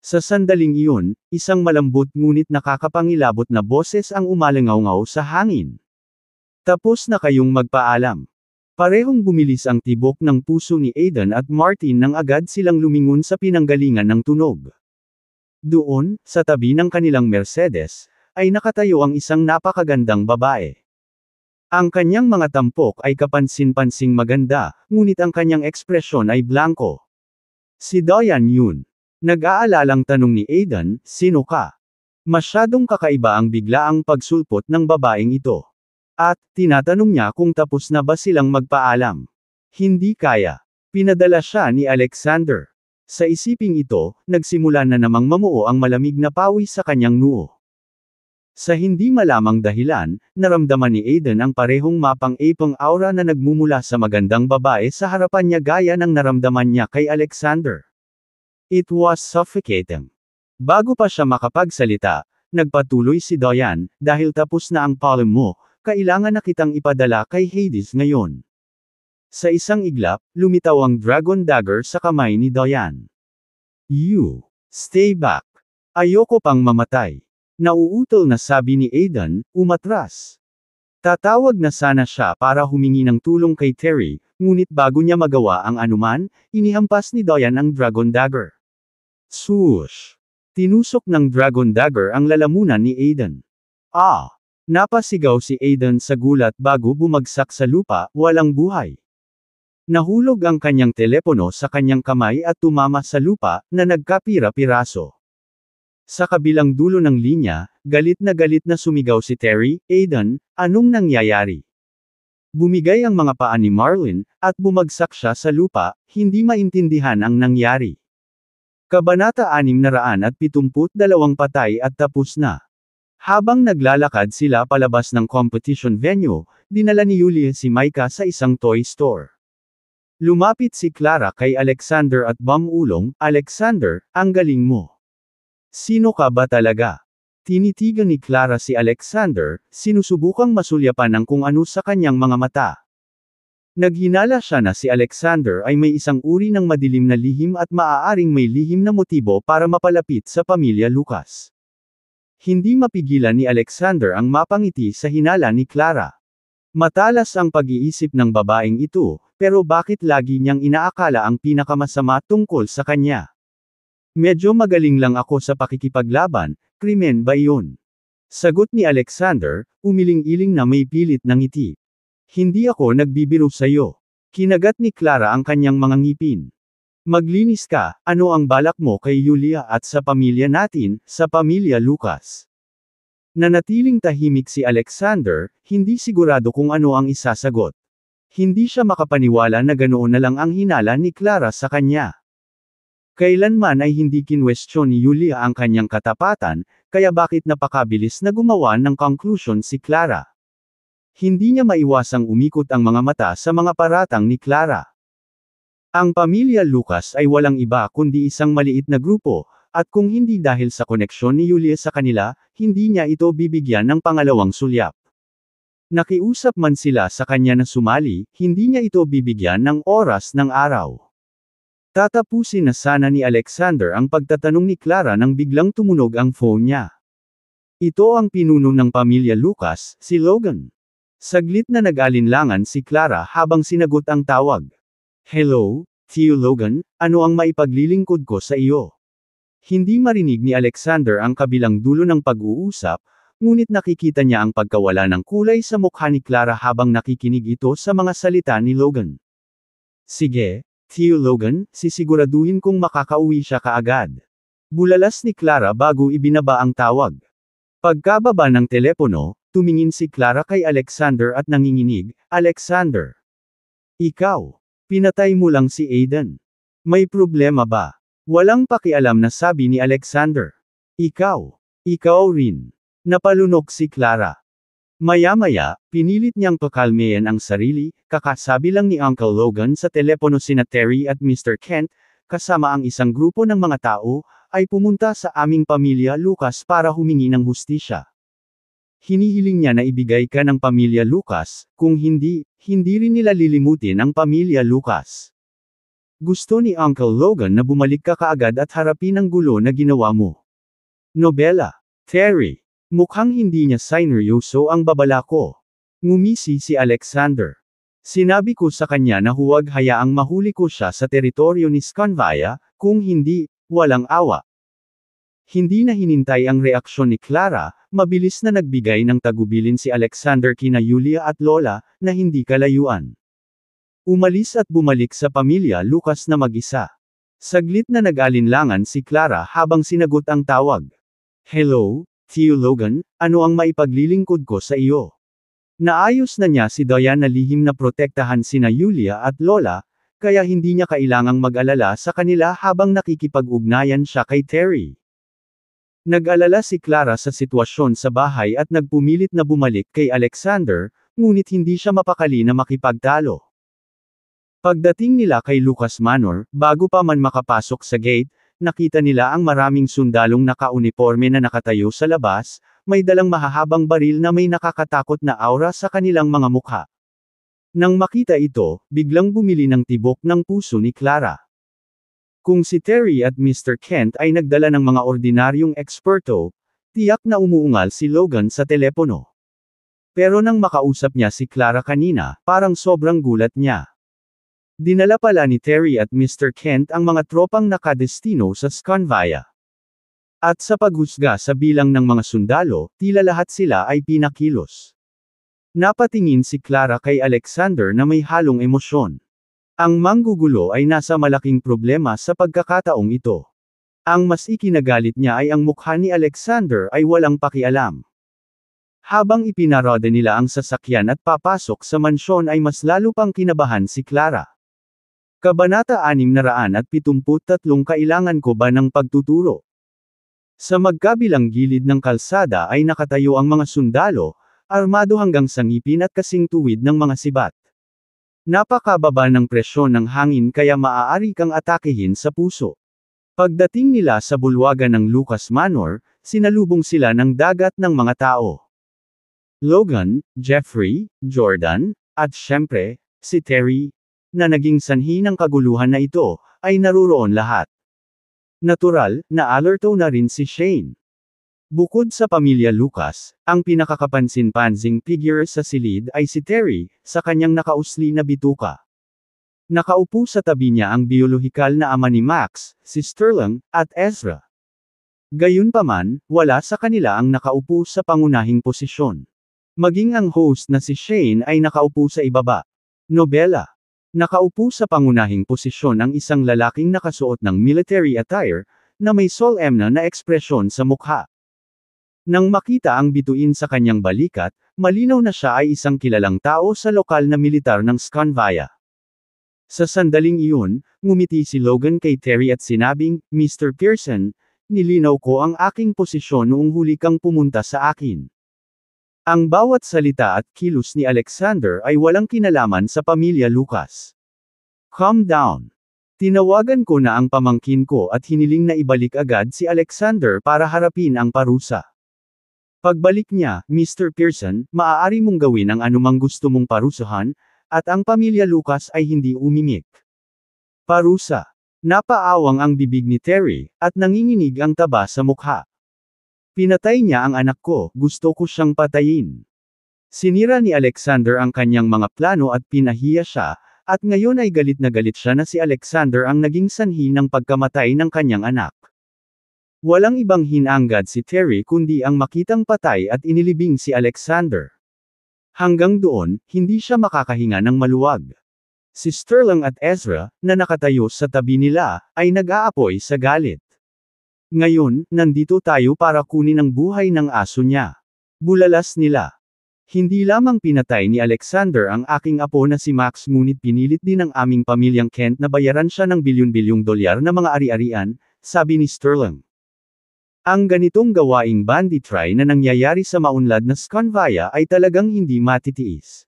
A: Sa sandaling iyon, isang malambot ngunit nakakapangilabot na boses ang umalangaw-ngaw sa hangin. Tapos na kayong magpaalam. Parehong bumilis ang tibok ng puso ni Aiden at Martin nang agad silang lumingon sa pinanggalingan ng tunog. Doon, sa tabi ng kanilang Mercedes, ay nakatayo ang isang napakagandang babae. Ang kanyang mga tampok ay kapansin-pansing maganda, ngunit ang kanyang ekspresyon ay blanko. Si Diane yun. Nag-aalalang tanong ni Aiden, sino ka? Masyadong kakaiba ang biglaang pagsulpot ng babaeng ito. At, tinatanong niya kung tapos na ba silang magpaalam. Hindi kaya. Pinadala siya ni Alexander. Sa isiping ito, nagsimula na namang mamuo ang malamig na pawis sa kanyang noo. Sa hindi malamang dahilan, naramdaman ni Aiden ang parehong mapang-ipang aura na nagmumula sa magandang babae sa harapan niya gaya ng naramdaman niya kay Alexander. It was suffocating. Bago pa siya makapagsalita, nagpatuloy si Diane, dahil tapos na ang palm mo, kailangan na kitang ipadala kay Hades ngayon. Sa isang iglap, lumitaw ang dragon dagger sa kamay ni Diane. You, stay back. Ayoko pang mamatay. Nauutol na sabi ni Aiden, umatras. Tatawag na sana siya para humingi ng tulong kay Terry, ngunit bago niya magawa ang anuman, inihampas ni Diane ang dragon dagger. Swoosh! Tinusok ng dragon dagger ang lalamunan ni Aiden. Napasigaw si Aiden sa gulat bago bumagsak sa lupa, walang buhay. Nahulog ang kanyang telepono sa kanyang kamay at tumama sa lupa, na nagkapira-piraso. Sa kabilang dulo ng linya, Galit na sumigaw si Terry, Aiden, anong nangyayari? Bumigay ang mga paa ni Marlin, at bumagsak siya sa lupa, hindi maintindihan ang nangyari. Kabanata 672 patay at tapos na. Habang naglalakad sila palabas ng competition venue, dinala ni Yulia si Micah sa isang toy store. Lumapit si Clara kay Alexander at bumulong, Alexander, ang galing mo. Sino ka ba talaga? Tinitigan ni Clara si Alexander, sinusubukang masulyapan ng kung ano sa kanyang mga mata. Naghinala siya na si Alexander ay may isang uri ng madilim na lihim at maaaring may lihim na motibo para mapalapit sa pamilya Lucas. Hindi mapigilan ni Alexander ang mapangiti sa hinala ni Clara. Matalas ang pag-iisip ng babaeng ito, pero bakit lagi niyang inaakala ang pinakamasama tungkol sa kanya? Medyo magaling lang ako sa pakikipaglaban, krimen ba iyon? Sagot ni Alexander, umiling-iling na may pilit na ngiti. Hindi ako nagbibiro sa'yo. Kinagat ni Clara ang kanyang mga ngipin. Maglinis ka, ano ang balak mo kay Yulia at sa pamilya natin, sa pamilya Lucas? Nanatiling tahimik si Alexander, hindi sigurado kung ano ang isasagot. Hindi siya makapaniwala na ganoon na lang ang hinala ni Clara sa kanya. Kailanman ay hindi kinwestiyon ni Yulia ang kanyang katapatan, kaya bakit napakabilis na gumawa ng conclusion si Clara? Hindi niya maiwasang umikot ang mga mata sa mga paratang ni Clara. Ang pamilya Lucas ay walang iba kundi isang maliit na grupo, at kung hindi dahil sa koneksyon ni Yulia sa kanila, hindi niya ito bibigyan ng pangalawang sulyap. Nakiusap man sila sa kanya na sumali, hindi niya ito bibigyan ng oras ng araw. Tatapusin na sana ni Alexander ang pagtatanong ni Clara nang biglang tumunog ang phone niya. Ito ang pinuno ng pamilya Lucas, si Logan. Saglit na nag-alinlangan si Clara habang sinagot ang tawag. Hello, Tio Logan, ano ang maipaglilingkod ko sa iyo? Hindi marinig ni Alexander ang kabilang dulo ng pag-uusap, ngunit nakikita niya ang pagkawala ng kulay sa mukha ni Clara habang nakikinig ito sa mga salita ni Logan. Sige, Tio Logan, sisiguraduhin kong makakauwi siya kaagad. Bulalas ni Clara bago ibinaba ang tawag. Pagkababa ng telepono, tumingin si Clara kay Alexander at nanginginig, Alexander. Ikaw. Pinatay mo lang si Aiden. May problema ba? Walang pakialam na sabi ni Alexander. Ikaw. Ikaw rin. Napalunok si Clara. Maya-maya, pinilit niyang pakalmeyan ang sarili, kakasabi lang ni Uncle Logan sa telepono sina Terry at Mr. Kent, kasama ang isang grupo ng mga tao, ay pumunta sa aming pamilya Lucas para humingi ng hustisya. Hinihiling niya na ibigay ka ng pamilya Lucas, kung hindi, hindi rin nila lilimutin ang pamilya Lucas. Gusto ni Uncle Logan na bumalik ka kaagad at harapin ang gulo na ginawa mo. Nobela. Terry. Mukhang hindi niya sineryoso ang babala ko. Ngumisi si Alexander. Sinabi ko sa kanya na huwag hayaang mahuli ko siya sa teritoryo ni Scanvia, kung hindi, walang awa. Hindi na hinintay ang reaksyon ni Clara, mabilis na nagbigay ng tagubilin si Alexander kina Yulia at Lola, na hindi kalayuan. Umalis at bumalik sa pamilya Lucas na mag-isa. Saglit na nag-alinlangan si Clara habang sinagot ang tawag. Hello, Tio Logan, ano ang maipaglilingkod ko sa iyo? Naayos na niya si Diane na lihim na protektahan sina Yulia at Lola, kaya hindi niya kailangang mag-alala sa kanila habang nakikipag-ugnayan siya kay Terry. Nag-alala si Clara sa sitwasyon sa bahay at nagpumilit na bumalik kay Alexander, ngunit hindi siya mapakali na makipagtalo. Pagdating nila kay Lucas Manor, bago pa man makapasok sa gate, nakita nila ang maraming sundalong naka-uniforme na nakatayo sa labas, may dalang mahahabang baril na may nakakatakot na aura sa kanilang mga mukha. Nang makita ito, biglang bumili ng tibok ng puso ni Clara. Kung si Terry at Mr. Kent ay nagdala ng mga ordinaryong eksperto, tiyak na umuungal si Logan sa telepono. Pero nang makausap niya si Clara kanina, parang sobrang gulat niya. Dinala pala ni Terry at Mr. Kent ang mga tropang nakadestino sa Scanvia. At sa paghusga sa bilang ng mga sundalo, tila lahat sila ay pinakilos. Napatingin si Clara kay Alexander na may halong emosyon. Ang manggugulo ay nasa malaking problema sa pagkakataong ito. Ang mas ikinagalit niya ay ang mukha ni Alexander ay walang pakialam. Habang ipinaroda nila ang sasakyan at papasok sa mansyon ay mas lalo pang kinabahan si Clara. Kabanata 673 Kailangan ko ba ng pagtuturo? Sa magkabilang gilid ng kalsada ay nakatayo ang mga sundalo, armado hanggang sa ngipin at kasing tuwid ng mga sibat. Napakababa ng presyon ng hangin kaya maaari kang atakehin sa puso. Pagdating nila sa bulwagan ng Lucas Manor, sinalubong sila ng dagat ng mga tao. Logan, Jeffrey, Jordan, at syempre, si Terry, na naging sanhi ng kaguluhan na ito, ay naruroon lahat. Natural, na alerto na rin si Shane. Bukod sa pamilya Lucas, ang pinakakapansin-pansing figure sa silid ay si Terry, sa kanyang nakausli na bituka. Nakaupo sa tabi niya ang biolohikal na ama ni Max, si Sterling, at Ezra. Gayunpaman, wala sa kanila ang nakaupo sa pangunahing posisyon. Maging ang host na si Shane ay nakaupo sa ibaba. Nobela. Nakaupo sa pangunahing posisyon ang isang lalaking nakasuot ng military attire, na may solemn na ekspresyon sa mukha. Nang makita ang bituin sa kanyang balikat, malinaw na siya ay isang kilalang tao sa lokal na militar ng Scanvia. Sa sandaling iyon, ngumiti si Logan kay Terry at sinabing, "Mr. Pearson, nilinaw ko ang aking posisyon noong huli kang pumunta sa akin." Ang bawat salita at kilos ni Alexander ay walang kinalaman sa pamilya Lucas. Calm down. Tinawagan ko na ang pamangkin ko at hiniling na ibalik agad si Alexander para harapin ang parusa. Pagbalik niya, Mr. Pearson, maaari mong gawin ang anumang gusto mong parusahan, at ang pamilya Lucas ay hindi umimik. Parusa. Napaawang ang bibig ni Terry, at nanginginig ang taba sa mukha. Pinatay niya ang anak ko, gusto ko siyang patayin. Sinira ni Alexander ang kanyang mga plano at pinahiya siya, at ngayon ay galit na galit siya na si Alexander ang naging sanhi ng pagkamatay ng kanyang anak. Walang ibang hinanggad si Terry kundi ang makitang patay at inilibing si Alexander. Hanggang doon, hindi siya makakahinga ng maluwag. Si Sterling at Ezra, na nakatayo sa tabi nila, ay nag-aapoy sa galit. Ngayon, nandito tayo para kunin ang buhay ng aso niya. Bulalas nila. Hindi lamang pinatay ni Alexander ang aking apo na si Max ngunit pinilit din ng aming pamilyang Kent na bayaran siya ng bilyon-bilyong dolyar na mga ari-arian, sabi ni Sterling. Ang ganitong gawaing banditry na nangyayari sa maunlad na Scanvia ay talagang hindi matitiis.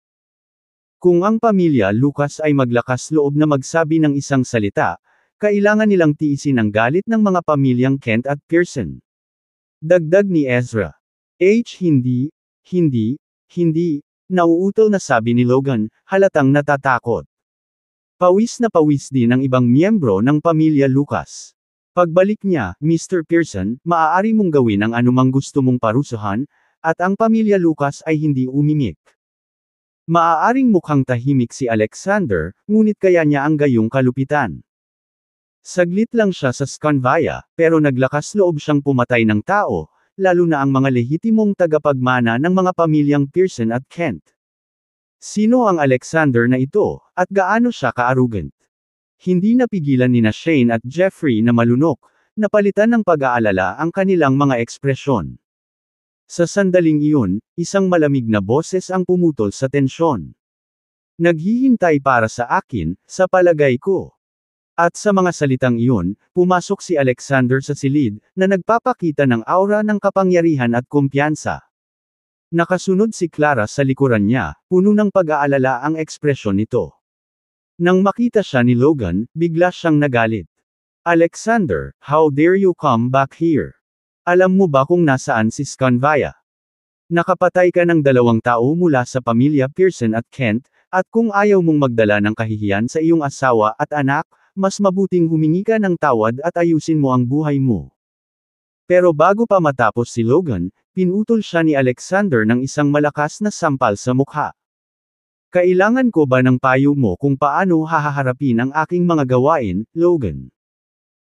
A: Kung ang pamilya Lucas ay maglakas loob na magsabi ng isang salita, kailangan nilang tiisin ang galit ng mga pamilyang Kent at Pearson. Dagdag ni Ezra. Hindi, nauutol na sabi ni Logan, halatang natatakot. Pawis na pawis din ang ibang miyembro ng pamilya Lucas. Pagbalik niya, Mr. Pearson, maaari mong gawin ang anumang gusto mong parusahan, at ang pamilya Lucas ay hindi umimik. Maaaring mukhang tahimik si Alexander, ngunit kaya niya ang gayong kalupitan. Saglit lang siya sa Scanvia, pero naglakas loob siyang pumatay ng tao, lalo na ang mga lehitimong tagapagmana ng mga pamilyang Pearson at Kent. Sino ang Alexander na ito, at gaano siya ka-arrogant? Hindi napigilan nina Shane at Jeffrey na malunok, napalitan ng pag-aalala ang kanilang mga ekspresyon. Sa sandaling iyon, isang malamig na boses ang pumutol sa tensyon. Naghihintay para sa akin, sa palagay ko. At sa mga salitang iyon, pumasok si Alexander sa silid, na nagpapakita ng aura ng kapangyarihan at kumpiyansa. Nakasunod si Clara sa likuran niya, puno ng pag-aalala ang ekspresyon nito. Nang makita siya ni Logan, bigla siyang nagalit. Alexander, how dare you come back here? Alam mo ba kung nasaan si Scanvia? Nakapatay ka ng 2 tao mula sa pamilya Pearson at Kent, at kung ayaw mong magdala ng kahihiyan sa iyong asawa at anak, mas mabuting humingi ka ng tawad at ayusin mo ang buhay mo. Pero bago pa matapos si Logan, pinutol siya ni Alexander ng isang malakas na sampal sa mukha. Kailangan ko ba ng payo mo kung paano hahaharapin ang aking mga gawain, Logan?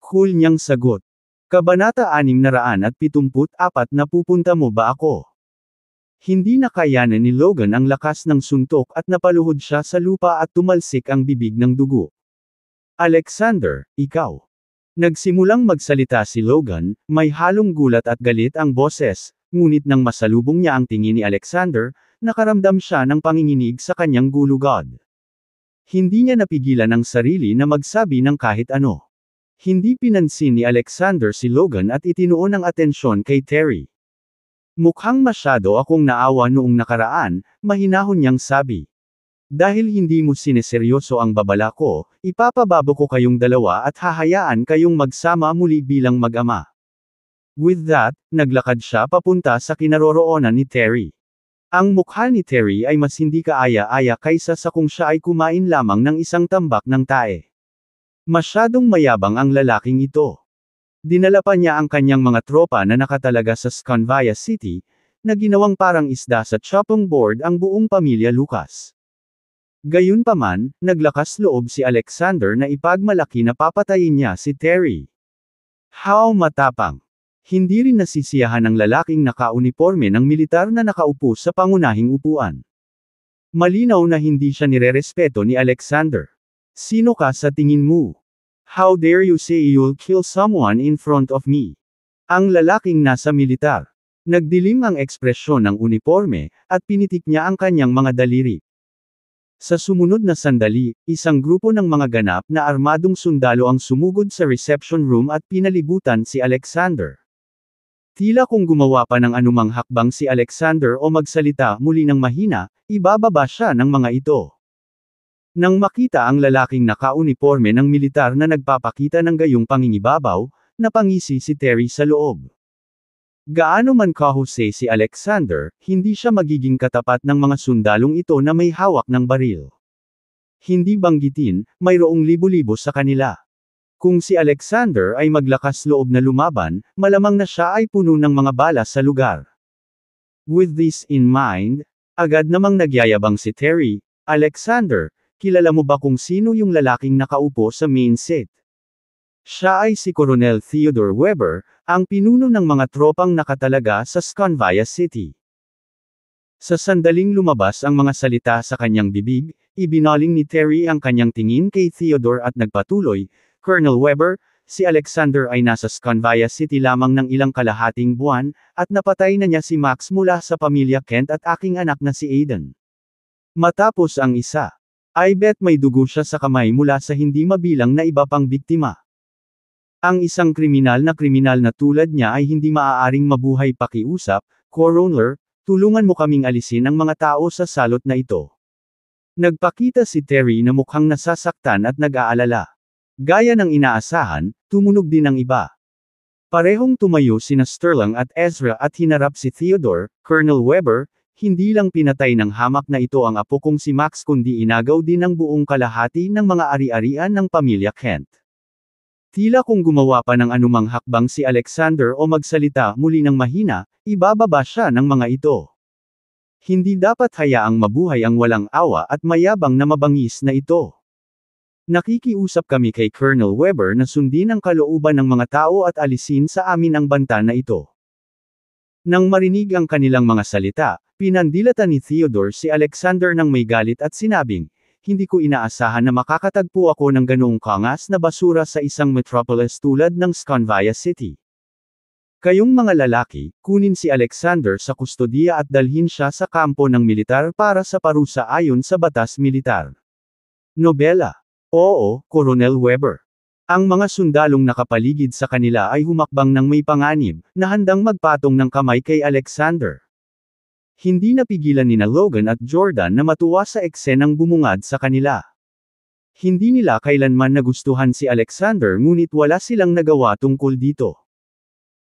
A: Cool niyang sagot. Kabanata 674 Napupunta mo ba ako? Hindi nakayanan ni Logan ang lakas ng suntok at napaluhod siya sa lupa at tumalsik ang bibig ng dugo. Alexander, ikaw. Nagsimulang magsalita si Logan, may halong gulat at galit ang boses, ngunit nang masalubong niya ang tingin ni Alexander, nakaramdam siya ng panginginig sa kanyang gulugod. Hindi niya napigilan ang sarili na magsabi ng kahit ano. Hindi pinansin ni Alexander si Logan at itinuon ang atensyon kay Terry. Mukhang masyado akong naawa noong nakaraan, mahinahon niyang sabi. Dahil hindi mo sineseryoso ang babala ko, ipapababo ko kayong dalawa at hahayaan kayong magsama muli bilang mag-ama. With that, naglakad siya papunta sa kinaroroonan ni Terry. Ang mukha ni Terry ay mas hindi kaaya-aya kaysa sa kung siya ay kumain lamang ng isang tambak ng tae. Masyadong mayabang ang lalaking ito. Dinala pa niya ang kanyang mga tropa na nakatalaga sa Scanvia City, na ginawang parang isda sa chopping board ang buong pamilya Lucas. Gayunpaman, naglakas loob si Alexander na ipagmalaki na papatayin niya si Terry. How matapang! Hindi rin nasisiyahan ng lalaking naka-uniforme ng militar na nakaupo sa pangunahing upuan. Malinaw na hindi siya nirerespeto ni Alexander. Sino ka sa tingin mo? How dare you say you'll kill someone in front of me? Ang lalaking nasa militar. Nagdilim ang ekspresyon ng uniforme, at pinitik niya ang kanyang mga daliri. Sa sumunod na sandali, isang grupo ng mga ganap na armadong sundalo ang sumugod sa reception room at pinalibutan si Alexander. Tila kung gumawa pa ng anumang hakbang si Alexander o magsalita muli ng mahina, ibababa siya ng mga ito. Nang makita ang lalaking naka-uniforme ng militar na nagpapakita ng gayong pangingibabaw, napangisi si Terry sa loob. Gaano man kahusay si Alexander, hindi siya magiging katapat ng mga sundalong ito na may hawak ng baril. Hindi banggitin, mayroong libo-libo sa kanila. Kung si Alexander ay maglakas loob na lumaban, malamang na siya ay puno ng mga bala sa lugar. With this in mind, agad namang nagyayabang si Terry. Alexander, kilala mo ba kung sino yung lalaking nakaupo sa main seat? Siya ay si Colonel Theodore Weber, ang pinuno ng mga tropang nakatalaga sa Scanvia City. Sa sandaling lumabas ang mga salita sa kanyang bibig, ibinaling ni Terry ang kanyang tingin kay Theodore at nagpatuloy, Colonel Weber, si Alexander ay nasa Scanvia City lamang ng ilang kalahating buwan, at napatay na niya si Max mula sa pamilya Kent at aking anak na si Aiden. Matapos ang isa, I bet may dugo siya sa kamay mula sa hindi mabilang na iba pang biktima. Ang isang kriminal na tulad niya ay hindi maaaring mabuhay pakiusap, Coroner, tulungan mo kaming alisin ang mga tao sa salot na ito. Nagpakita si Terry na mukhang nasasaktan at nag-aalala. Gaya ng inaasahan, tumunog din ang iba. Parehong tumayo sina Sterling at Ezra at hinarap si Theodore, Colonel Weber, hindi lang pinatay ng hamak na ito ang apo kong si Max kundi inagaw din ang buong kalahati ng mga ari-arian ng pamilya Kent. Tila kung gumawa pa ng anumang hakbang si Alexander o magsalita muli ng mahina, ibababa siya ng mga ito. Hindi dapat hayaang mabuhay ang walang awa at mayabang na mabangis na ito. Nakikiusap kami kay Colonel Weber na sundin ang kalooban ng mga tao at alisin sa amin ang banta na ito. Nang marinig ang kanilang mga salita, pinandilatan ni Theodore si Alexander ng may galit at sinabing, hindi ko inaasahan na makakatagpo ako ng ganoong kangas na basura sa isang metropolis tulad ng Scanvia City. Kayong mga lalaki, kunin si Alexander sa kustodiya at dalhin siya sa kampo ng militar para sa parusa ayon sa batas militar. Nobela. Oo, Colonel Weber. Ang mga sundalong nakapaligid sa kanila ay humakbang ng may panganib, na handang magpatong ng kamay kay Alexander. Hindi napigilan nina Logan at Jordan na matuwa sa eksenang bumungad sa kanila. Hindi nila kailanman nagustuhan si Alexander ngunit wala silang nagawa tungkol dito.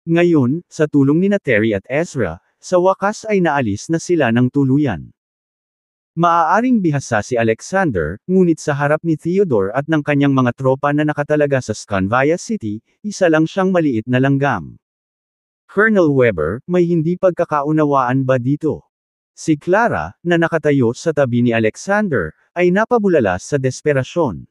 A: Ngayon, sa tulong nina Terry at Ezra, sa wakas ay naalis na sila ng tuluyan. Maaaring bihasa si Alexander, ngunit sa harap ni Theodore at ng kanyang mga tropa na nakatalaga sa Scanvia City, isa lang siyang maliit na langgam. Colonel Weber, may hindi pagkakaunawaan ba dito? Si Clara, na nakatayo sa tabi ni Alexander, ay napabulala sa desperasyon.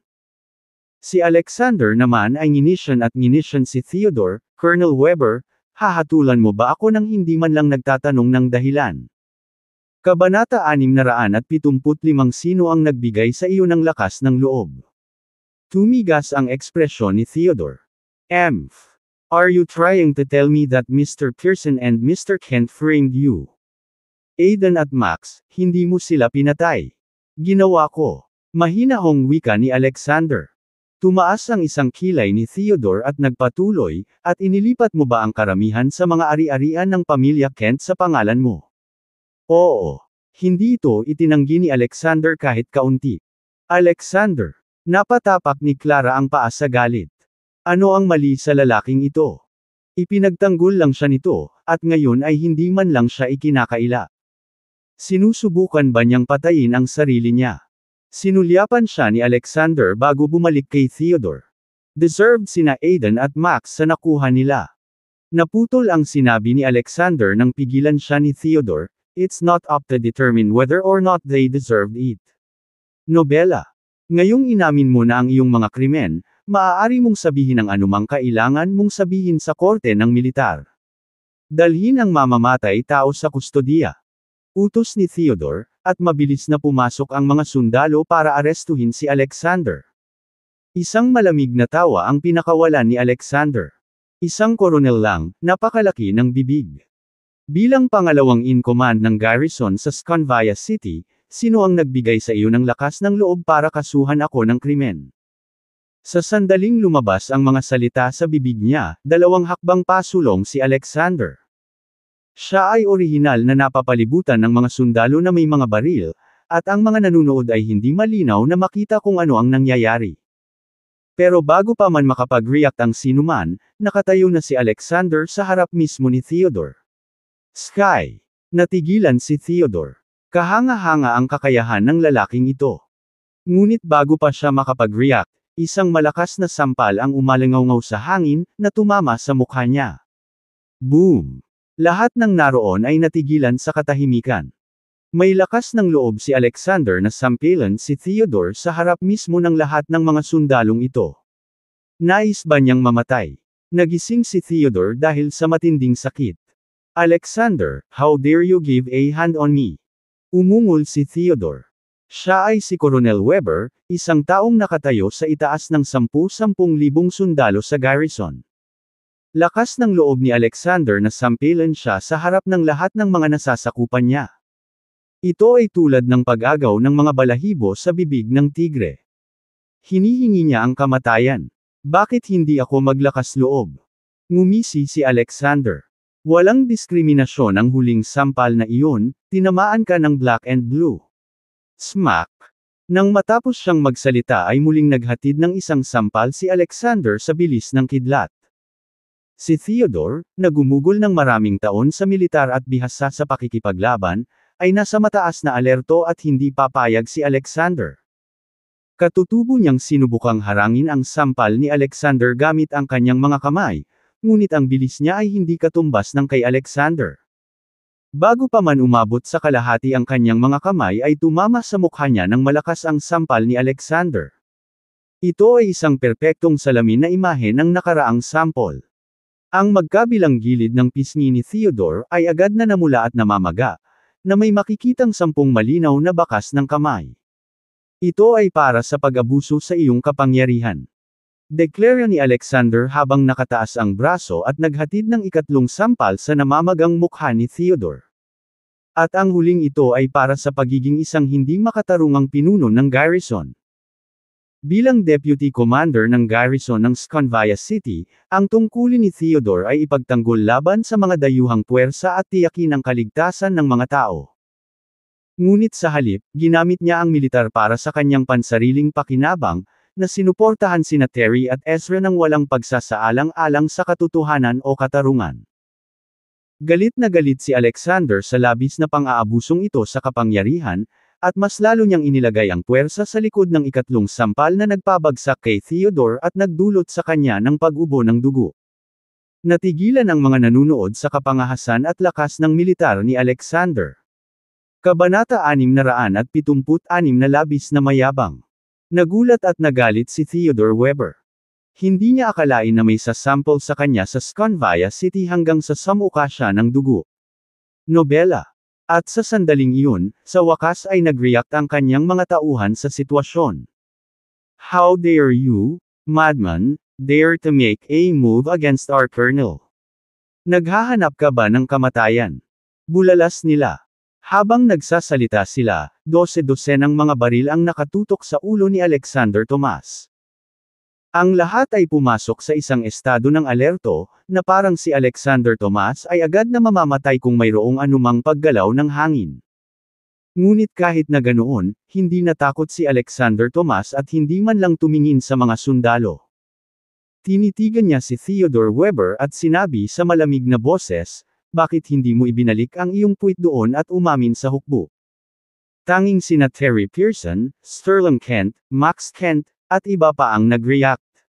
A: Si Alexander naman ay nginisyon si Theodore, Colonel Weber, hahatulan mo ba ako nang hindi man lang nagtatanong ng dahilan? Kabanata 675 Sino ang nagbigay sa iyo ng lakas ng loob? Tumigas ang ekspresyon ni Theodore. Emph. Are you trying to tell me that Mr. Pearson and Mr. Kent framed you? Aiden at Max, hindi mo sila pinatay. Ginawa ko. Mahinahong wika ni Alexander. Tumaas ang isang kilay ni Theodore at nagpatuloy, at inilipat mo ba ang karamihan sa mga ari-arian ng pamilya Kent sa pangalan mo? Oo. Hindi ito itinanggi ni Alexander kahit kaunti. Alexander. Napatapak ni Clara ang paa sa galit. Ano ang mali sa lalaking ito? Ipinagtanggol lang siya nito, at ngayon ay hindi man lang siya ikinakaila. Sinusubukan ba niyang patayin ang sarili niya? Sinulyapan siya ni Alexander bago bumalik kay Theodore. Deserved sina Aiden at Max sa nakuha nila. Naputol ang sinabi ni Alexander nang pigilan siya ni Theodore, it's not up to determine whether or not they deserved it. Nobela. Ngayong inamin mo na ang iyong mga krimen, maaari mong sabihin ang anumang kailangan mong sabihin sa korte ng militar. Dalhin ang mamamatay tao sa kustodiya. Utos ni Theodore, at mabilis na pumasok ang mga sundalo para arestuhin si Alexander. Isang malamig na tawa ang pinakawalan ni Alexander. Isang koronel lang, napakalaki ng bibig. Bilang pangalawang in command ng garrison sa Sconvia City, sino ang nagbigay sa iyo ng lakas ng loob para kasuhan ako ng krimen? Sa sandaling lumabas ang mga salita sa bibig niya, 2 hakbang pasulong si Alexander. Siya ay orihinal na napapalibutan ng mga sundalo na may mga baril, at ang mga nanunood ay hindi malinaw na makita kung ano ang nangyayari. Pero bago pa man makapag-react ang sinuman, nakatayo na si Alexander sa harap mismo ni Theodore. Sky. Natigilan si Theodore. Kahanga-hanga ang kakayahan ng lalaking ito. Ngunit bago pa siya makapag-react, isang malakas na sampal ang umalangaw sa hangin, na tumama sa mukha niya. Boom! Lahat ng naroon ay natigilan sa katahimikan. May lakas ng loob si Alexander na sampilan si Theodore sa harap mismo ng lahat ng mga sundalong ito. Nais ba niyang mamatay? Nagising si Theodore dahil sa matinding sakit. Alexander, how dare you give a hand on me? Umungol si Theodore. Siya ay si Colonel Weber, isang taong nakatayo sa itaas ng 10,000 sundalo sa garrison. Lakas ng loob ni Alexander na sampilan siya sa harap ng lahat ng mga nasasakupan niya. Ito ay tulad ng pag-agaw ng mga balahibo sa bibig ng tigre. Hinihingi niya ang kamatayan. Bakit hindi ako maglakas loob? Ngumisi si Alexander. Walang diskriminasyon ang huling sampal na iyon, tinamaan ka ng black and blue. Smack! Nang matapos siyang magsalita ay muling naghatid ng isang sampal si Alexander sa bilis ng kidlat. Si Theodore, na gumugol ng maraming taon sa militar at bihasa sa pakikipaglaban, ay nasa mataas na alerto at hindi papayag si Alexander. Katutubo niyang sinubukang harangin ang sampal ni Alexander gamit ang kanyang mga kamay, ngunit ang bilis niya ay hindi katumbas ng kay Alexander. Bago pa man umabot sa kalahati ang kanyang mga kamay ay tumama sa mukha niya ng malakas ang sampal ni Alexander. Ito ay isang perpektong salamin na imahe ng nakaraang sample. Ang magkabilang gilid ng pisngi ni Theodore ay agad na namula at namamaga, na may makikitang 10 malinaw na bakas ng kamay. Ito ay para sa pag-abuso sa iyong kapangyarihan. Deklara ni Alexander habang nakataas ang braso at naghatid ng ikatlong sampal sa namamagang mukha ni Theodore. At ang huling ito ay para sa pagiging isang hindi makatarungang pinuno ng garrison. Bilang deputy commander ng garrison ng Sconvia City, ang tungkulin ni Theodore ay ipagtanggol laban sa mga dayuhang puwersa at tiyakin ang kaligtasan ng mga tao. Ngunit sa halip, ginamit niya ang militar para sa kanyang pansariling pakinabang, na sinuportahan sina Terry at Ezra ng walang pagsasaalang-alang sa katotohanan o katarungan. Galit na galit si Alexander sa labis na pang-aabusong ito sa kapangyarihan, at mas lalo niyang inilagay ang puwersa sa likod ng ikatlong sampal na nagpabagsak kay Theodore at nagdulot sa kanya ng pag-ubo ng dugo. Natigilan ang mga nanunood sa kapangahasan at lakas ng militar ni Alexander. Kabanata 676 na labis na mayabang. Nagulat at nagalit si Theodore Weber. Hindi niya akalain na may sasample sa kanya sa Sconvia City hanggang sa samuka siya ng dugo. Nobela. At sa sandaling iyon, sa wakas ay nag-react ang kanyang mga tauhan sa sitwasyon. How dare you, madman, dare to make a move against our colonel. Naghahanap ka ba ng kamatayan? Bulalas nila. Habang nagsasalita sila, 12-dosenang mga baril ang nakatutok sa ulo ni Alexander Tomas. Ang lahat ay pumasok sa isang estado ng alerto, na parang si Alexander Tomas ay agad na mamamatay kung mayroong anumang paggalaw ng hangin. Ngunit kahit na ganoon, hindi natakot si Alexander Tomas at hindi man lang tumingin sa mga sundalo. Tinitigan niya si Theodore Weber at sinabi sa malamig na boses, bakit hindi mo ibinalik ang iyong puwit doon at umamin sa hukbo? Tanging sina Terry Pearson, Sterling Kent, Max Kent, at iba pa ang nag-react.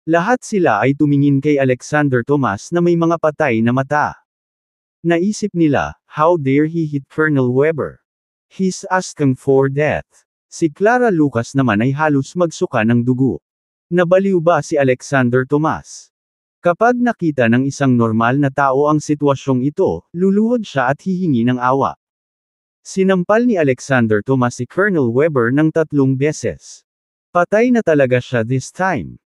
A: Lahat sila ay tumingin kay Alexander Tomas na may mga patay na mata. Naisip nila, how dare he hit Colonel Weber? He's asking for death. Si Clara Lucas naman ay halos magsuka ng dugo. Nabaliw ba si Alexander Tomas? Kapag nakita ng isang normal na tao ang sitwasyong ito, luluhod siya at hihingi ng awa. Sinampal ni Alexander Tomas si Colonel Weber ng 3 beses. Patay na talaga siya this time.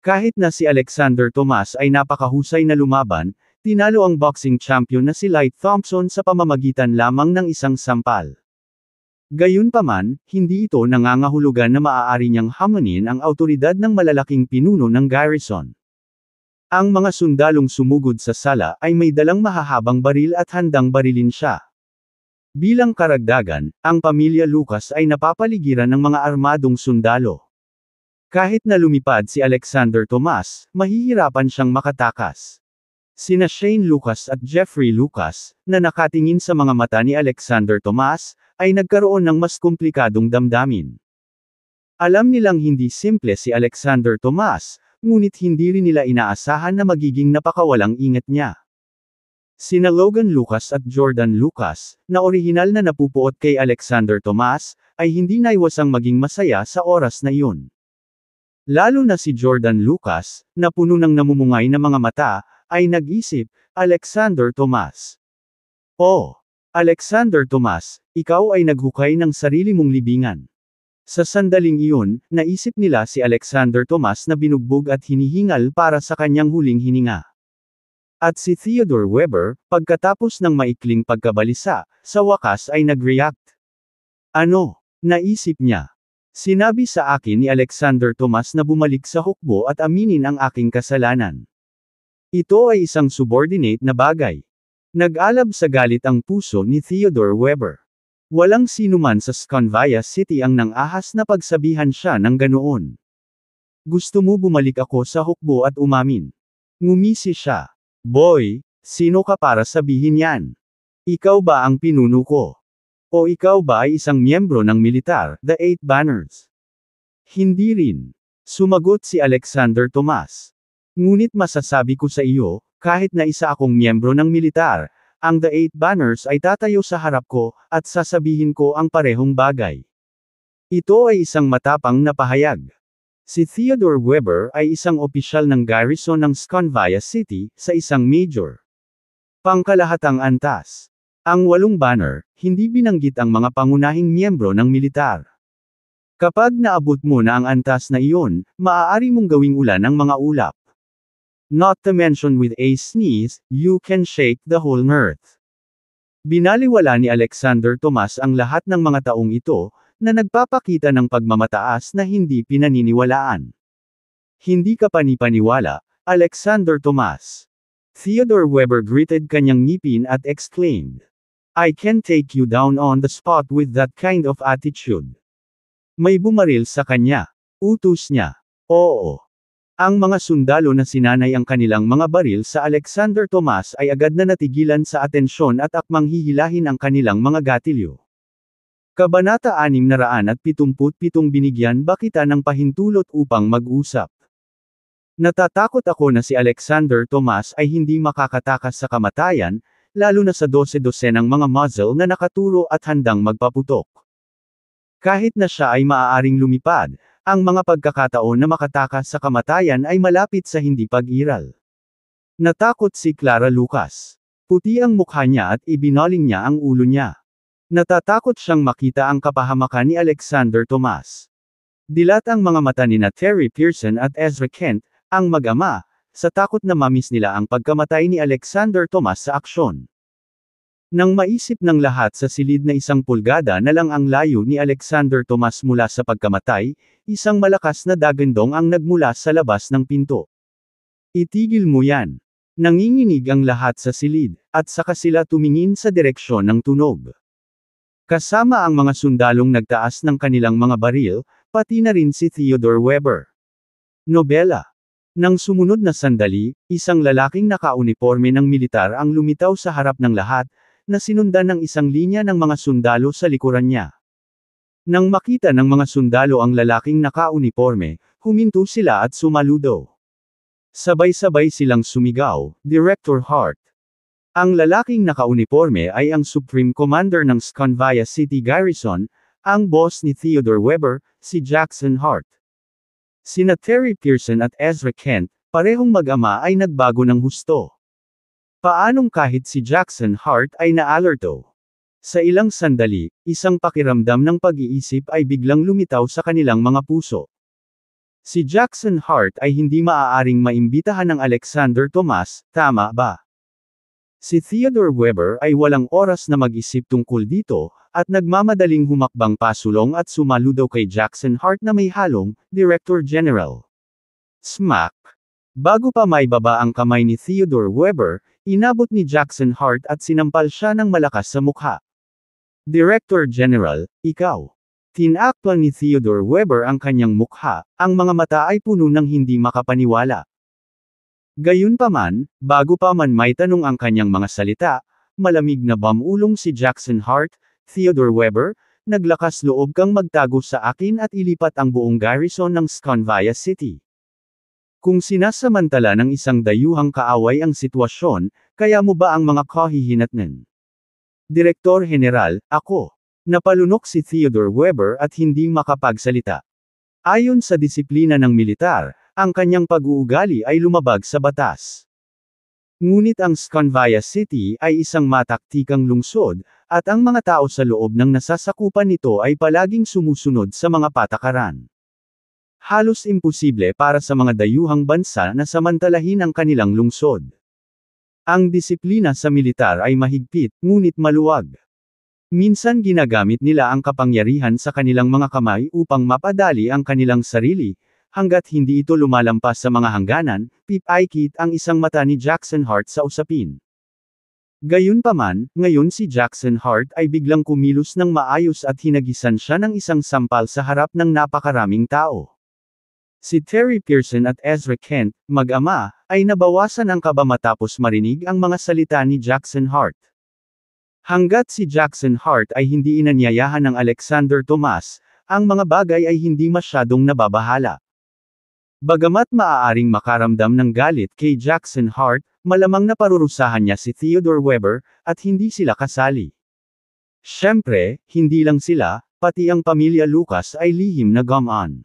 A: Kahit na si Alexander Tomas ay napakahusay na lumaban, tinalo ang boxing champion na si Light Thompson sa pamamagitan lamang ng isang sampal. Gayunpaman, hindi ito nangangahulugan na maaari niyang hamunin ang awtoridad ng malalaking pinuno ng garrison. Ang mga sundalong sumugod sa sala ay may dalang mahahabang baril at handang barilin siya. Bilang karagdagan, ang pamilya Lucas ay napapaligiran ng mga armadong sundalo. Kahit na lumipad si Alexander Tomas, mahihirapan siyang makatakas. Sina Shane Lucas at Jeffrey Lucas, na nakatingin sa mga mata ni Alexander Tomas, ay nagkaroon ng mas komplikadong damdamin. Alam nilang hindi simple si Alexander Tomas, ngunit hindi rin nila inaasahan na magiging napakawalang ingat niya. Sina Logan Lucas at Jordan Lucas, na orihinal na napupuot kay Alexander Tomas, ay hindi naiwasang maging masaya sa oras na iyon. Lalo na si Jordan Lucas, na puno ng namumungay na mga mata, ay nag-isip, Alexander Tomas. Oh, Alexander Tomas, ikaw ay naghukay ng sarili mong libingan. Sa sandaling iyon, naisip nila si Alexander Tomas na binugbog at hinihingal para sa kanyang huling hininga. At si Theodore Weber, pagkatapos ng maikling pagkabalisa, sa wakas ay nag-react. Ano? Naisip niya. Sinabi sa akin ni Alexander Tomas na bumalik sa hukbo at aminin ang aking kasalanan. Ito ay isang subordinate na bagay. Nag-alab sa galit ang puso ni Theodore Weber. Walang sinuman sa Sconvia City ang nang-ahas na pagsabihan siya ng ganoon. Gusto mo bumalik ako sa hukbo at umamin? Ngumisi siya. Boy, sino ka para sabihin yan? Ikaw ba ang pinuno ko? O ikaw ba ay isang miyembro ng militar, the Eight Banners? Hindi rin. Sumagot si Alexander Tomas. Ngunit masasabi ko sa iyo, kahit na isa akong miyembro ng militar, ang the Eight Banners ay tatayo sa harap ko, at sasabihin ko ang parehong bagay. Ito ay isang matapang na pahayag. Si Theodore Weber ay isang opisyal ng garrison ng Sconvia City, sa isang major. Pangkalahatang antas. Ang 8 banner, hindi binanggit ang mga pangunahing miyembro ng militar. Kapag naabot mo na ang antas na iyon, maaari mong gawing ulan ang mga ulap. Not to mention with a sneeze, you can shake the whole earth. Binaliwala ni Alexander Tomas ang lahat ng mga taong ito, na nagpapakita ng pagmamataas na hindi pinaniniwalaan. Hindi ka panipaniwala, Alexander Tomas. Theodore Weber gritted kanyang ngipin at exclaimed. I can take you down on the spot with that kind of attitude. May bumaril sa kanya. Utos niya. Oo. Ang mga sundalo na sinanay ang kanilang mga baril sa Alexander Tomas ay agad na natigilan sa atensyon at akmang hihilahin ang kanilang mga gatilyo. Kabanata 677 Binigyan ba kita ng pahintulot upang mag-usap? Natatakot ako na si Alexander Tomas ay hindi makakatakas sa kamatayan, lalo na sa 12-dosenang mga muzzle na nakaturo at handang magpaputok. Kahit na siya ay maaaring lumipad, ang mga pagkakataon na makatakas sa kamatayan ay malapit sa hindi pag-iral. Natakot si Clara Lucas. Puti ang mukha niya at ibinaling niya ang ulo niya. Natatakot siyang makita ang kapahamakan ni Alexander Tomas. Dilat ang mga mata ni Terry Pearson at Ezra Kent, ang mag-ama, sa takot na mamiss nila ang pagkamatay ni Alexander Tomas sa aksyon. Nang maisip ng lahat sa silid na 1 pulgada na lang ang layo ni Alexander Tomas mula sa pagkamatay, isang malakas na dagandong ang nagmula sa labas ng pinto. Itigil mo yan. Nanginginig ang lahat sa silid, at saka sila tumingin sa direksyon ng tunog. Kasama ang mga sundalong nagtaas ng kanilang mga baril, pati na rin si Theodore Weber. Nobela. Nang sumunod na sandali, isang lalaking nakauniporme ng militar ang lumitaw sa harap ng lahat, na sinundan ng isang linya ng mga sundalo sa likuran niya. Nang makita ng mga sundalo ang lalaking nakauniporme, huminto sila at sumaludo. Sabay-sabay silang sumigaw, "Director Hart!" Ang lalaking nakauniporme ay ang Supreme Commander ng Sconvia City Garrison, ang boss ni Theodore Weber, si Jackson Hart. Sina Terry Pearson at Ezra Kent, parehong mag-ama ay nagbago ng husto. Paanong kahit si Jackson Hart ay naalerto? Sa ilang sandali, isang pakiramdam ng pag-iisip ay biglang lumitaw sa kanilang mga puso. Si Jackson Hart ay hindi maaaring maimbitahan ng Alexander Tomas, tama ba? Si Theodore Weber ay walang oras na mag-isip tungkol dito, at nagmamadaling humakbang pasulong at sumaludo kay Jackson Hart na may halong, Director General. Smack! Bago pa maibaba ang kamay ni Theodore Weber, inabot ni Jackson Hart at sinampal siya ng malakas sa mukha. Director General, ikaw. Tinakpan ni Theodore Weber ang kanyang mukha, ang mga mata ay puno ng hindi makapaniwala. Gayunpaman, bago pa man may tanong ang kanyang mga salita, malamig na bamulong si Jackson Hart, "Theodore Weber, naglakas loob kang magtago sa akin at ilipat ang buong garrison ng Sconvia City. Kung sinasamantala ng isang dayuhang kaaway ang sitwasyon, kaya mo ba ang mga kahihinatnan?" Direktor General, ako. Napalunok si Theodore Weber at hindi makapagsalita. Ayon sa disiplina ng militar, ang kanyang pag-uugali ay lumabag sa batas. Ngunit ang Sconvia City ay isang mataktikang lungsod, at ang mga tao sa loob ng nasasakupan nito ay palaging sumusunod sa mga patakaran. Halos imposible para sa mga dayuhang bansa na samantalahin ang kanilang lungsod. Ang disiplina sa militar ay mahigpit, ngunit maluwag. Minsan ginagamit nila ang kapangyarihan sa kanilang mga kamay upang mapadali ang kanilang sarili, hanggat hindi ito lumalampas sa mga hangganan, pip-aikit ang isang mata ni Jackson Hart sa usapin. Gayunpaman, ngayon si Jackson Hart ay biglang kumilos ng maayos at hinagisan siya ng isang sampal sa harap ng napakaraming tao. Si Terry Pearson at Ezra Kent, mag-ama, ay nabawasan ang kaba matapos marinig ang mga salita ni Jackson Hart. Hanggat si Jackson Hart ay hindi inanyayahan ng Alexander Tomas, ang mga bagay ay hindi masyadong nababahala. Bagamat maaaring makaramdam ng galit kay Jackson Hart, malamang na parurusahan niya si Theodore Weber, at hindi sila kasali. Siyempre, hindi lang sila, pati ang pamilya Lucas ay lihim na gumaan.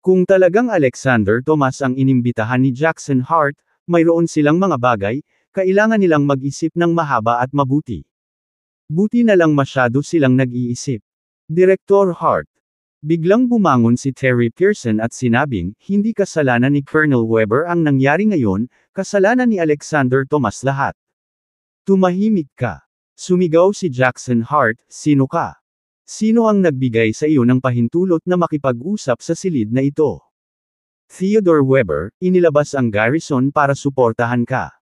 A: Kung talagang Alexander Tomas ang inimbitahan ni Jackson Hart, mayroon silang mga bagay, kailangan nilang mag-isip ng mahaba at mabuti. Buti na lang masyado silang nag-iisip. Direktor Hart. Biglang bumangon si Terry Pearson at sinabing, hindi kasalanan ni Colonel Weber ang nangyari ngayon, kasalanan ni Alexander Tomas lahat. Tumahimik ka. Sumigaw si Jackson Hart, sino ka? Sino ang nagbigay sa iyo ng pahintulot na makipag-usap sa silid na ito? Theodore Weber, inilabas ang garrison para suportahan ka.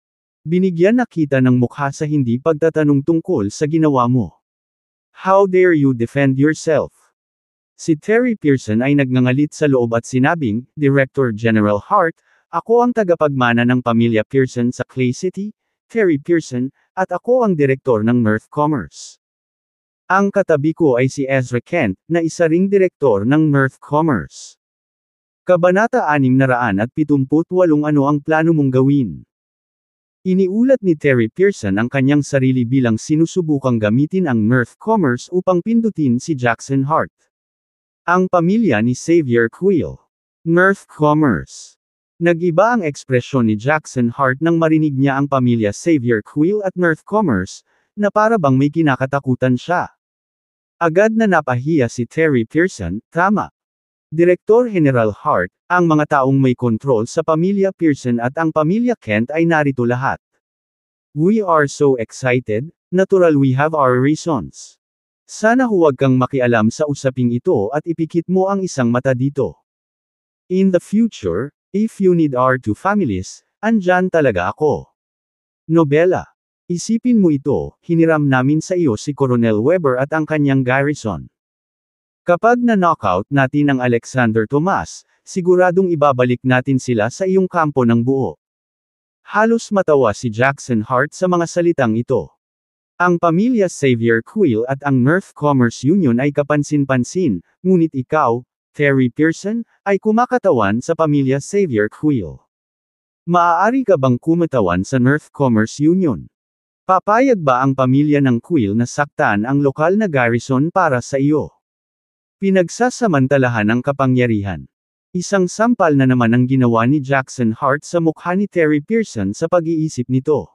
A: Binigyan na kita ng mukha sa hindi pagtatanong tungkol sa ginawa mo. How dare you defend yourself? Si Terry Pearson ay nagngangalit sa loob at sinabing, Director General Hart, ako ang tagapagmana ng pamilya Pearson sa Clay City, Terry Pearson, at ako ang direktor ng North Commerce. Ang katabi ko ay si Ezra Kent, na isa ring direktor ng North Commerce. Kabanata 678 Ano ang plano mong gawin? Iniulat ni Terry Pearson ang kanyang sarili bilang sinusubukang gamitin ang North Commerce upang pindutin si Jackson Hart. Ang pamilya ni Xavier Quill. North Commerce. Nag-iba ang ekspresyon ni Jackson Hart nang marinig niya ang pamilya Xavier Quill at North Commerce, na para bang may kinakatakutan siya. Agad na napahiya si Terry Pearson, tama. Direktor General Hart, ang mga taong may kontrol sa pamilya Pearson at ang pamilya Kent ay narito lahat. We are so excited, natural we have our reasons. Sana huwag kang makialam sa usaping ito at ipikit mo ang isang mata dito. In the future, if you need our two families, andyan talaga ako. Nobela. Isipin mo ito, hiniram namin sa iyo si Coronel Weber at ang kanyang garrison. Kapag na-knockout natin ang Alexander Tomas, siguradong ibabalik natin sila sa iyong kampo ng buo. Halos matawa si Jackson Hart sa mga salitang ito. Ang pamilya Xavier Quill at ang North Commerce Union ay kapansin-pansin, ngunit ikaw, Terry Pearson, ay kumakatawan sa pamilya Xavier Quill. Maaari ka bang kumatawan sa North Commerce Union? Papayag ba ang pamilya ng Quill na saktan ang lokal na garrison para sa iyo? Pinagsasamantalahan ang kapangyarihan. Isang sampal na naman ang ginawa ni Jackson Hart sa mukha ni Terry Pearson sa pag-iisip nito.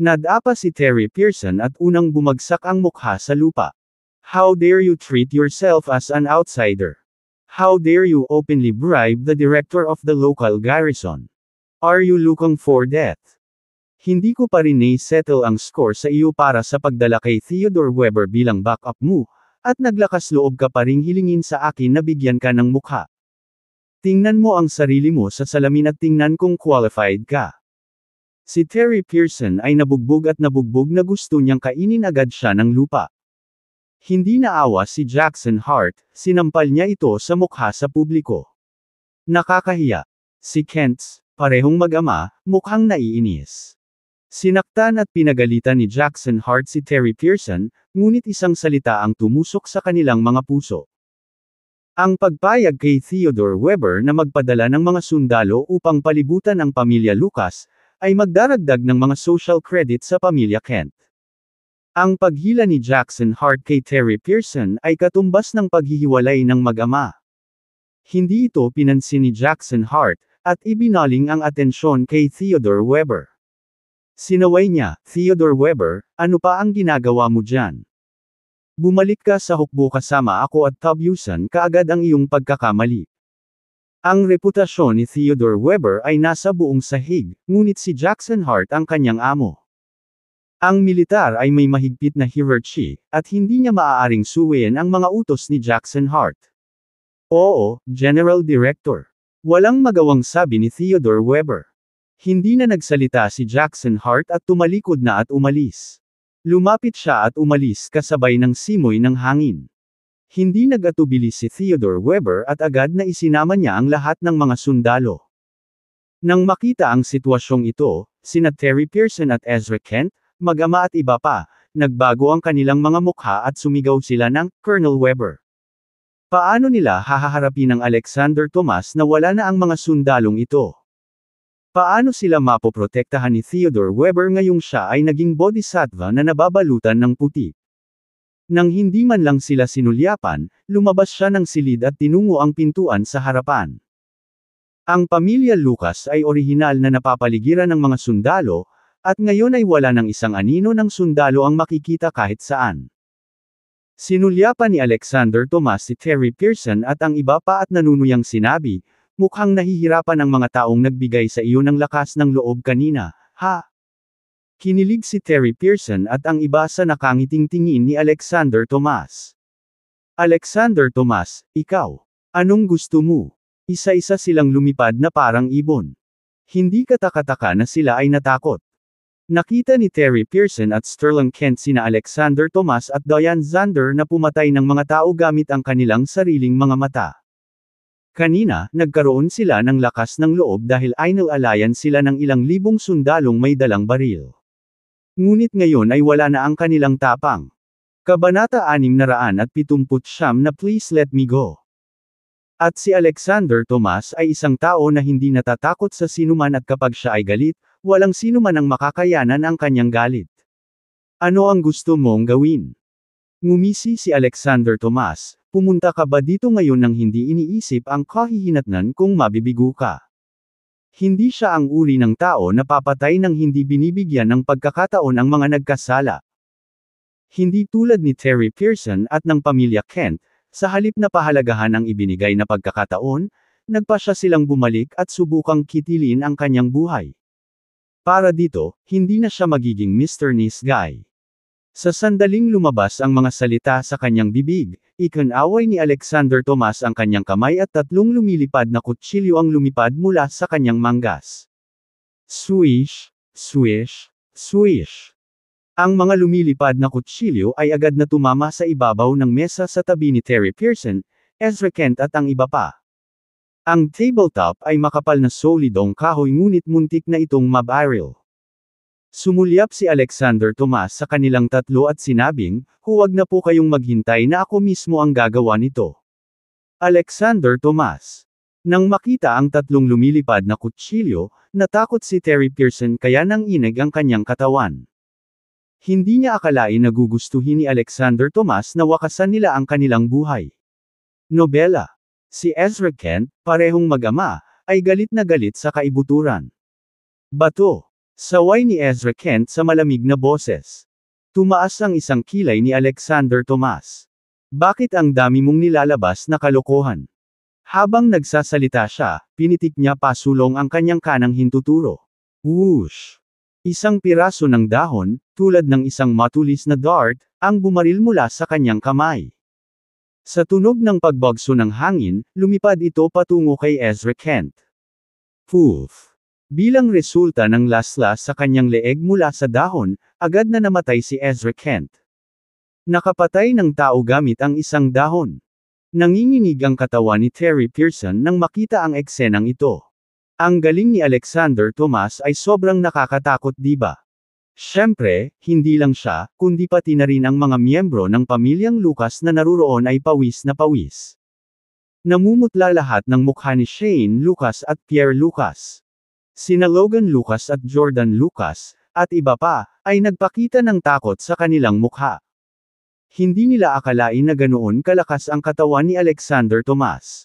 A: Nadapa si Terry Pearson at unang bumagsak ang mukha sa lupa. How dare you treat yourself as an outsider? How dare you openly bribe the director of the local garrison? Are you looking for death? Hindi ko pa rin na-settle ang score sa iyo para sa pagdala kay Theodore Weber bilang backup mo, at naglakas loob ka pa ring hilingin sa akin na bigyan ka ng mukha. Tingnan mo ang sarili mo sa salamin at tingnan kung qualified ka. Si Terry Pearson ay nabugbog na gusto niyang kainin agad siya ng lupa. Hindi naawa si Jackson Hart, sinampal niya ito sa mukha sa publiko. Nakakahiya. Si Kents, parehong mag-ama, mukhang naiinis. Sinaktan at pinagalitan ni Jackson Hart si Terry Pearson, ngunit isang salita ang tumusok sa kanilang mga puso. Ang pagpayag kay Theodore Weber na magpadala ng mga sundalo upang palibutan ang pamilya Lucas, ay magdaragdag ng mga social credit sa pamilya Kent. Ang paghila ni Jackson Hart kay Terry Pearson ay katumbas ng paghihiwalay ng mag-ama. Hindi ito pinansin ni Jackson Hart, at ibinaling ang atensyon kay Theodore Weber. Sinaway niya, Theodore Weber, ano pa ang ginagawa mo dyan? Bumalik ka sa hukbo kasama ako at tabyusan kaagad ang iyong pagkakamali. Ang reputasyon ni Theodore Weber ay nasa buong sahig, ngunit si Jackson Hart ang kanyang amo. Ang militar ay may mahigpit na hierarchy, at hindi niya maaaring suwayin ang mga utos ni Jackson Hart. Oo, General Director. Walang magawang sabi ni Theodore Weber. Hindi na nagsalita si Jackson Hart at tumalikod na at umalis. Lumapit siya at umalis kasabay ng simoy ng hangin. Hindi nag-atubili si Theodore Weber at agad na isinama niya ang lahat ng mga sundalo. Nang makita ang sitwasyong ito, sina Terry Pearson at Ezra Kent, mag-ama at iba pa, nagbago ang kanilang mga mukha at sumigaw sila ng, Colonel Weber. Paano nila hahaharapin ang Alexander Tomas na wala na ang mga sundalong ito? Paano sila mapoprotektahan ni Theodore Weber ngayong siya ay naging bodhisattva na nababalutan ng puti? Nang hindi man lang sila sinulyapan, lumabas siya ng silid at tinungo ang pintuan sa harapan. Ang pamilya Lucas ay orihinal na napapaligiran ng mga sundalo, at ngayon ay wala ng isang anino ng sundalo ang makikita kahit saan. Sinulyapan ni Alexander Tomas si Terry Pearson at ang iba pa at nanunuyang sinabi, mukhang nahihirapan ang mga taong nagbigay sa iyo ng lakas ng loob kanina, ha? Kinilig si Terry Pearson at ang iba sa nakangiting tingin ni Alexander Tomas. Alexander Tomas, ikaw. Anong gusto mo? Isa-isa silang lumipad na parang ibon. Hindi katakataka na sila ay natakot. Nakita ni Terry Pearson at Sterling Kent sina Alexander Tomas at Diane Zander na pumatay ng mga tao gamit ang kanilang sariling mga mata. Kanina, nagkaroon sila ng lakas ng loob dahil inalayan sila ng ilang libong sundalong may dalang baril. Ngunit ngayon ay wala na ang kanilang tapang. Kabanata 679 na Please Let Me Go. At si Alexander Tomas ay isang tao na hindi natatakot sa sinuman at kapag siya ay galit, walang sinuman ang makakayanan ang kanyang galit. Ano ang gusto mong gawin? Ngumisi si Alexander Tomas, pumunta ka ba dito ngayon nang hindi iniisip ang kahihinatnan kung mabibigo ka? Hindi siya ang uri ng tao na papatay nang hindi binibigyan ng pagkakataon ang mga nagkasala. Hindi tulad ni Terry Pearson at ng pamilya Kent, Sa halip na pahalagahan ang ibinigay na pagkakataon, nagpasya silang bumalik at subukang kitilin ang kanyang buhay. Para dito, hindi na siya magiging Mr. Nice Guy. Sa sandaling lumabas ang mga salita sa kanyang bibig, ikinaway ni Alexander Tomas ang kanyang kamay at tatlong lumilipad na kutsilyo ang lumipad mula sa kanyang manggas. Swish, swish, swish. Ang mga lumilipad na kutsilyo ay agad na tumama sa ibabaw ng mesa sa tabi ni Terry Pearson, Ezra Kent at ang iba pa. Ang tabletop ay makapal na solidong kahoy ngunit muntik na itong mabaril. Sumulyap si Alexander Tomas sa kanilang tatlo at sinabing, "Huwag na po kayong maghintay na ako mismo ang gagawa nito." Alexander Tomas. Nang makita ang tatlong lumilipad na kutsilyo, natakot si Terry Pearson kaya nanginig ang kanyang katawan. Hindi niya akalain na gugustuhin ni Alexander Tomas na wakasan nila ang kanilang buhay. Nobela. Si Ezra Kent, parehong mag-ama, ay galit na galit sa kaibuturan. Bato. Saway ni Ezra Kent sa malamig na boses. Tumaas ang isang kilay ni Alexander Tomas. Bakit ang dami mong nilalabas na kalokohan? Habang nagsasalita siya, pinitik niya pasulong ang kanyang kanang hintuturo. Whoosh! Isang piraso ng dahon, tulad ng isang matulis na dart, ang bumaril mula sa kanyang kamay. Sa tunog ng pagbagso ng hangin, lumipad ito patungo kay Ezra Kent. Poof! Bilang resulta ng laslas sa kanyang leeg mula sa dahon, agad na namatay si Ezra Kent. Nakapatay ng tao gamit ang isang dahon. Nanginginig ang katawan ni Terry Pearson nang makita ang eksenang ito. Ang galing ni Alexander Tomas ay sobrang nakakatakot, diba? Siyempre, hindi lang siya, kundi pati na rin ang mga miyembro ng pamilyang Lucas na naruroon ay pawis na pawis. Namumutla lahat ng mukha ni Shane Lucas at Pierre Lucas. Sina Logan Lucas at Jordan Lucas, at iba pa, ay nagpakita ng takot sa kanilang mukha. Hindi nila akalain na ganoon kalakas ang katawan ni Alexander Tomas.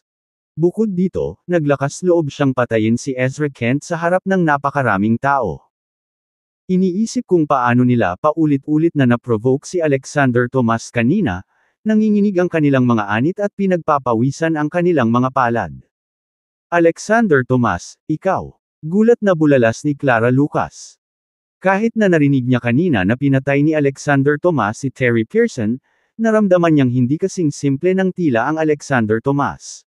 A: Bukod dito, naglakas loob siyang patayin si Ezra Kent sa harap ng napakaraming tao. Iniisip kung paano nila paulit-ulit na naprovoke si Alexander Tomas kanina, nanginginig ang kanilang mga anit at pinagpapawisan ang kanilang mga palad. Alexander Tomas, ikaw. Gulat na bulalas ni Clara Lucas. Kahit na narinig niya kanina na pinatay ni Alexander Tomas si Terry Pearson, naramdaman niyang hindi kasing simple ng tila ang Alexander Tomas.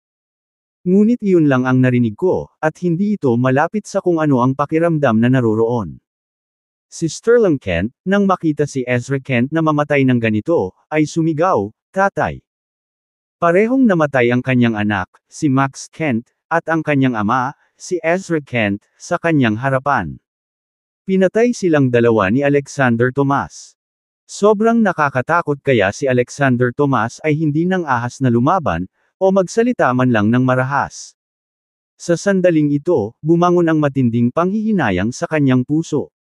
A: Ngunit iyon lang ang narinig ko, at hindi ito malapit sa kung ano ang pakiramdam na naroroon. Si Sterling Kent, nang makita si Ezra Kent na mamatay ng ganito, ay sumigaw, "Tatay!" Parehong namatay ang kanyang anak, si Max Kent, at ang kanyang ama, si Ezra Kent, sa kanyang harapan. Pinatay silang dalawa ni Alexander Tomas. Sobrang nakakatakot kaya si Alexander Tomas ay hindi nang ahas na lumaban, o magsalita man lang ng marahas. Sa sandaling ito, bumangon ang matinding panghihinayang sa kanyang puso.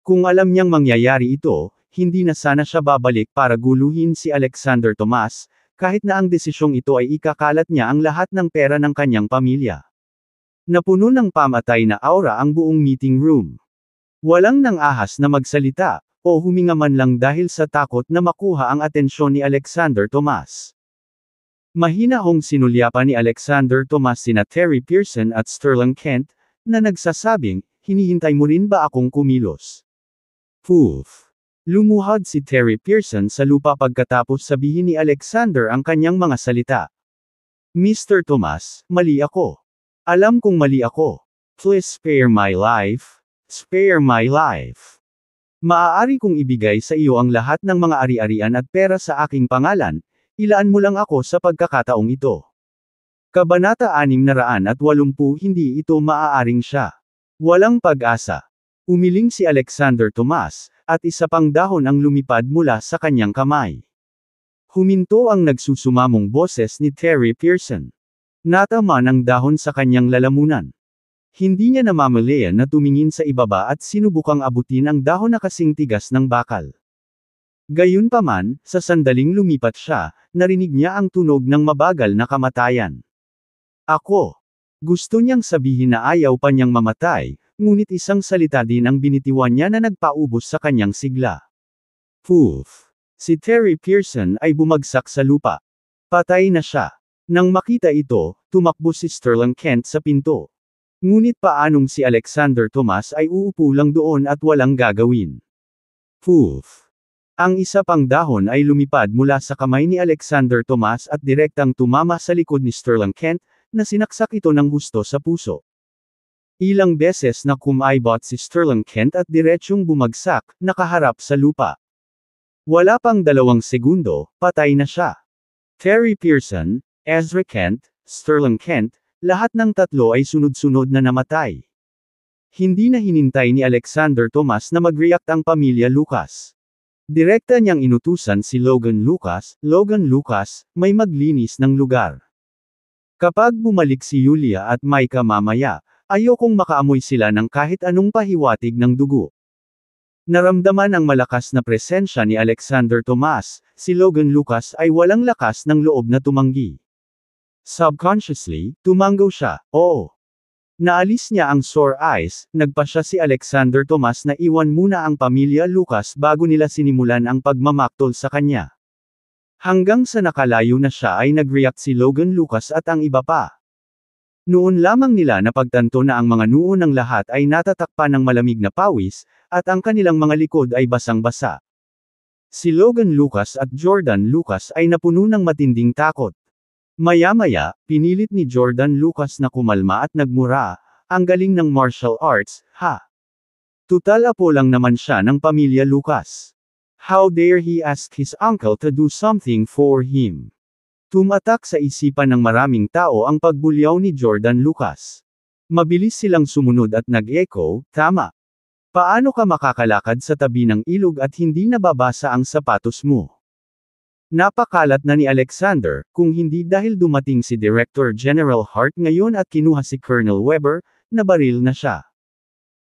A: Kung alam niyang mangyayari ito, hindi na sana siya babalik para guluhin si Alexander Tomas, kahit na ang desisyong ito ay ikakalat niya ang lahat ng pera ng kanyang pamilya. Napuno ng pamatay na aura ang buong meeting room. Walang nang ahas na magsalita, o huminga man lang dahil sa takot na makuha ang atensyon ni Alexander Tomas. Mahinahong sinulyapan ni Alexander Tomas sina Terry Pearson at Sterling Kent, na nagsasabing, "Hinihintay mo rin ba akong kumilos?" Poof! Lumuhod si Terry Pearson sa lupa pagkatapos sabihin ni Alexander ang kanyang mga salita. "Mr. Tomas, mali ako. Alam kong mali ako. Please spare my life. Spare my life. Maaari kong ibigay sa iyo ang lahat ng mga ari-arian at pera sa aking pangalan, ilaan mo lang ako sa pagkakataong ito." Kabanata 680. Hindi ito maaaring siya. Walang pag-asa. Umiling si Alexander Tomas, at isa pang dahon ang lumipad mula sa kanyang kamay. Huminto ang nagsusumamong boses ni Terry Pearson. Natama ng dahon sa kanyang lalamunan. Hindi niya namamalayan na tumingin sa ibaba at sinubukang abutin ang dahon na kasing tigas ng bakal. Gayunpaman, sa sandaling lumipat siya, narinig niya ang tunog ng mabagal na kamatayan. "Ako." Gusto niyang sabihin na ayaw pa niyang mamatay, ngunit isang salita din ang binitiwan niya na nagpaubos sa kanyang sigla. Poof! Si Terry Pearson ay bumagsak sa lupa. Patay na siya. Nang makita ito, tumakbo si Sterling Kent sa pinto. Ngunit paanong si Alexander Tomas ay uupo lang doon at walang gagawin? Poof! Ang isa pang dahon ay lumipad mula sa kamay ni Alexander Tomas at direktang tumama sa likod ni Sterling Kent, na sinaksak ito ng husto sa puso. Ilang beses na kumaibot si Sterling Kent at diretsyong bumagsak, nakaharap sa lupa. Wala pang 2 segundo, patay na siya. Terry Pearson, Ezra Kent, Sterling Kent, lahat ng tatlo ay sunod-sunod na namatay. Hindi na hinintay ni Alexander Tomas na mag-react ang pamilya Lucas. Direkta niyang inutusan si Logan Lucas, may maglinis ng lugar. Kapag bumalik si Julia at Micah mamaya, ayokong makaamoy sila ng kahit anong pahiwatig ng dugo. Naramdaman ang malakas na presensya ni Alexander Tomas, si Logan Lucas ay walang lakas ng loob na tumanggi. Subconsciously, tumanggaw siya, oo. Naalis niya ang sore eyes, nagpasya si Alexander Tomas na iwan muna ang pamilya Lucas bago nila sinimulan ang pagmamaktol sa kanya. Hanggang sa nakalayo na siya ay nag-react si Logan Lucas at ang iba pa. Noon lamang nila napagtanto na ang mga noo ng lahat ay natatakpan ng malamig na pawis, at ang kanilang mga likod ay basang-basa. Si Logan Lucas at Jordan Lucas ay napuno ng matinding takot. Maya-maya, pinilit ni Jordan Lucas na kumalma at nagmura, ang galing ng martial arts, ha? Tutal apo lang naman siya ng pamilya Lucas. How dare he ask his uncle to do something for him? Tumatak sa isipan ng maraming tao ang pagbulyaw ni Jordan Lucas. Mabilis silang sumunod at nag-echo, tama. Paano ka makakalakad sa tabi ng ilog at hindi nababasa ang sapatos mo? Napakalat na ni Alexander, kung hindi dahil dumating si Director General Hart ngayon at kinuha si Colonel Weber, nabaril na siya.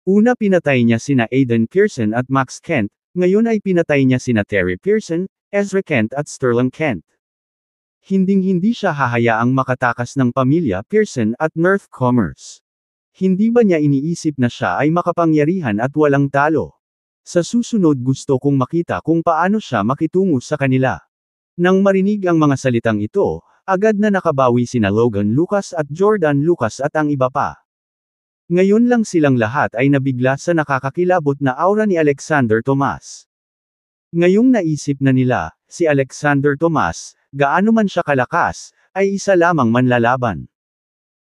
A: Una pinatay niya sina Aiden Pearson at Max Kent, ngayon ay pinatay niya sina Terry Pearson, Ezra Kent at Sterling Kent. Hinding-hindi siya hahayaang makatakas ng pamilya Pearson at North Commerce. Hindi ba niya iniisip na siya ay makapangyarihan at walang talo? Sa susunod gusto kong makita kung paano siya makitungo sa kanila. Nang marinig ang mga salitang ito, agad na nakabawi sina Logan Lucas at Jordan Lucas at ang iba pa. Ngayon lang silang lahat ay nabigla sa nakakakilabot na aura ni Alexander Tomas. Ngayong naisip na nila, si Alexander Tomas, gaano man siya kalakas, ay isa lamang manlalaban.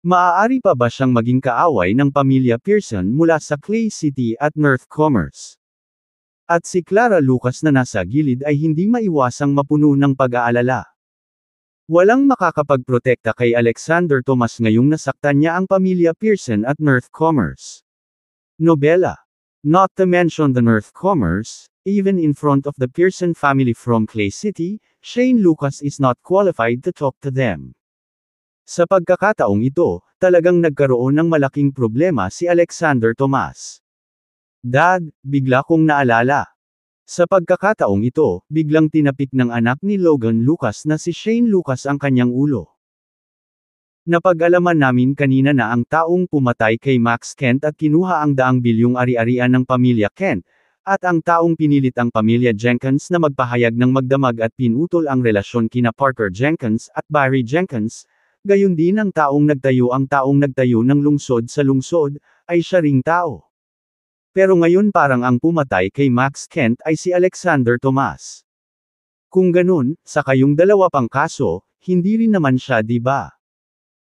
A: Maaari pa ba siyang maging kaaway ng pamilya Pearson mula sa Clay City at North Commerce? At si Clara Lucas na nasa gilid ay hindi maiwasang mapuno ng pag-aalala. Walang makakapagprotekta kay Alexander Tomas ngayong nasaktan niya ang pamilya Pearson at North Commerce. Nobela. Not to mention the North Commerce, even in front of the Pearson family from Clay City, Shane Lucas is not qualified to talk to them. Sa pagkakataong ito, talagang nagkaroon ng malaking problema si Alexander Tomas. Dad, bigla kong naalala. Sa pagkakataong ito, biglang tinapik ng anak ni Logan Lucas na si Shane Lucas ang kanyang ulo. Napag-alaman namin kanina na ang taong pumatay kay Max Kent at kinuha ang daang bilyong ari-arian ng pamilya Kent, at ang taong pinilit ang pamilya Jenkins na magpahayag ng magdamag at pinutol ang relasyon kina Parker Jenkins at Barry Jenkins, gayon din ang taong nagtayo ng lungsod sa lungsod, ay siya ring tao. Pero ngayon parang ang pumatay kay Max Kent ay si Alexander Tomas. Kung ganun, sa kayong dalawa pang kaso, hindi rin naman siya, di ba?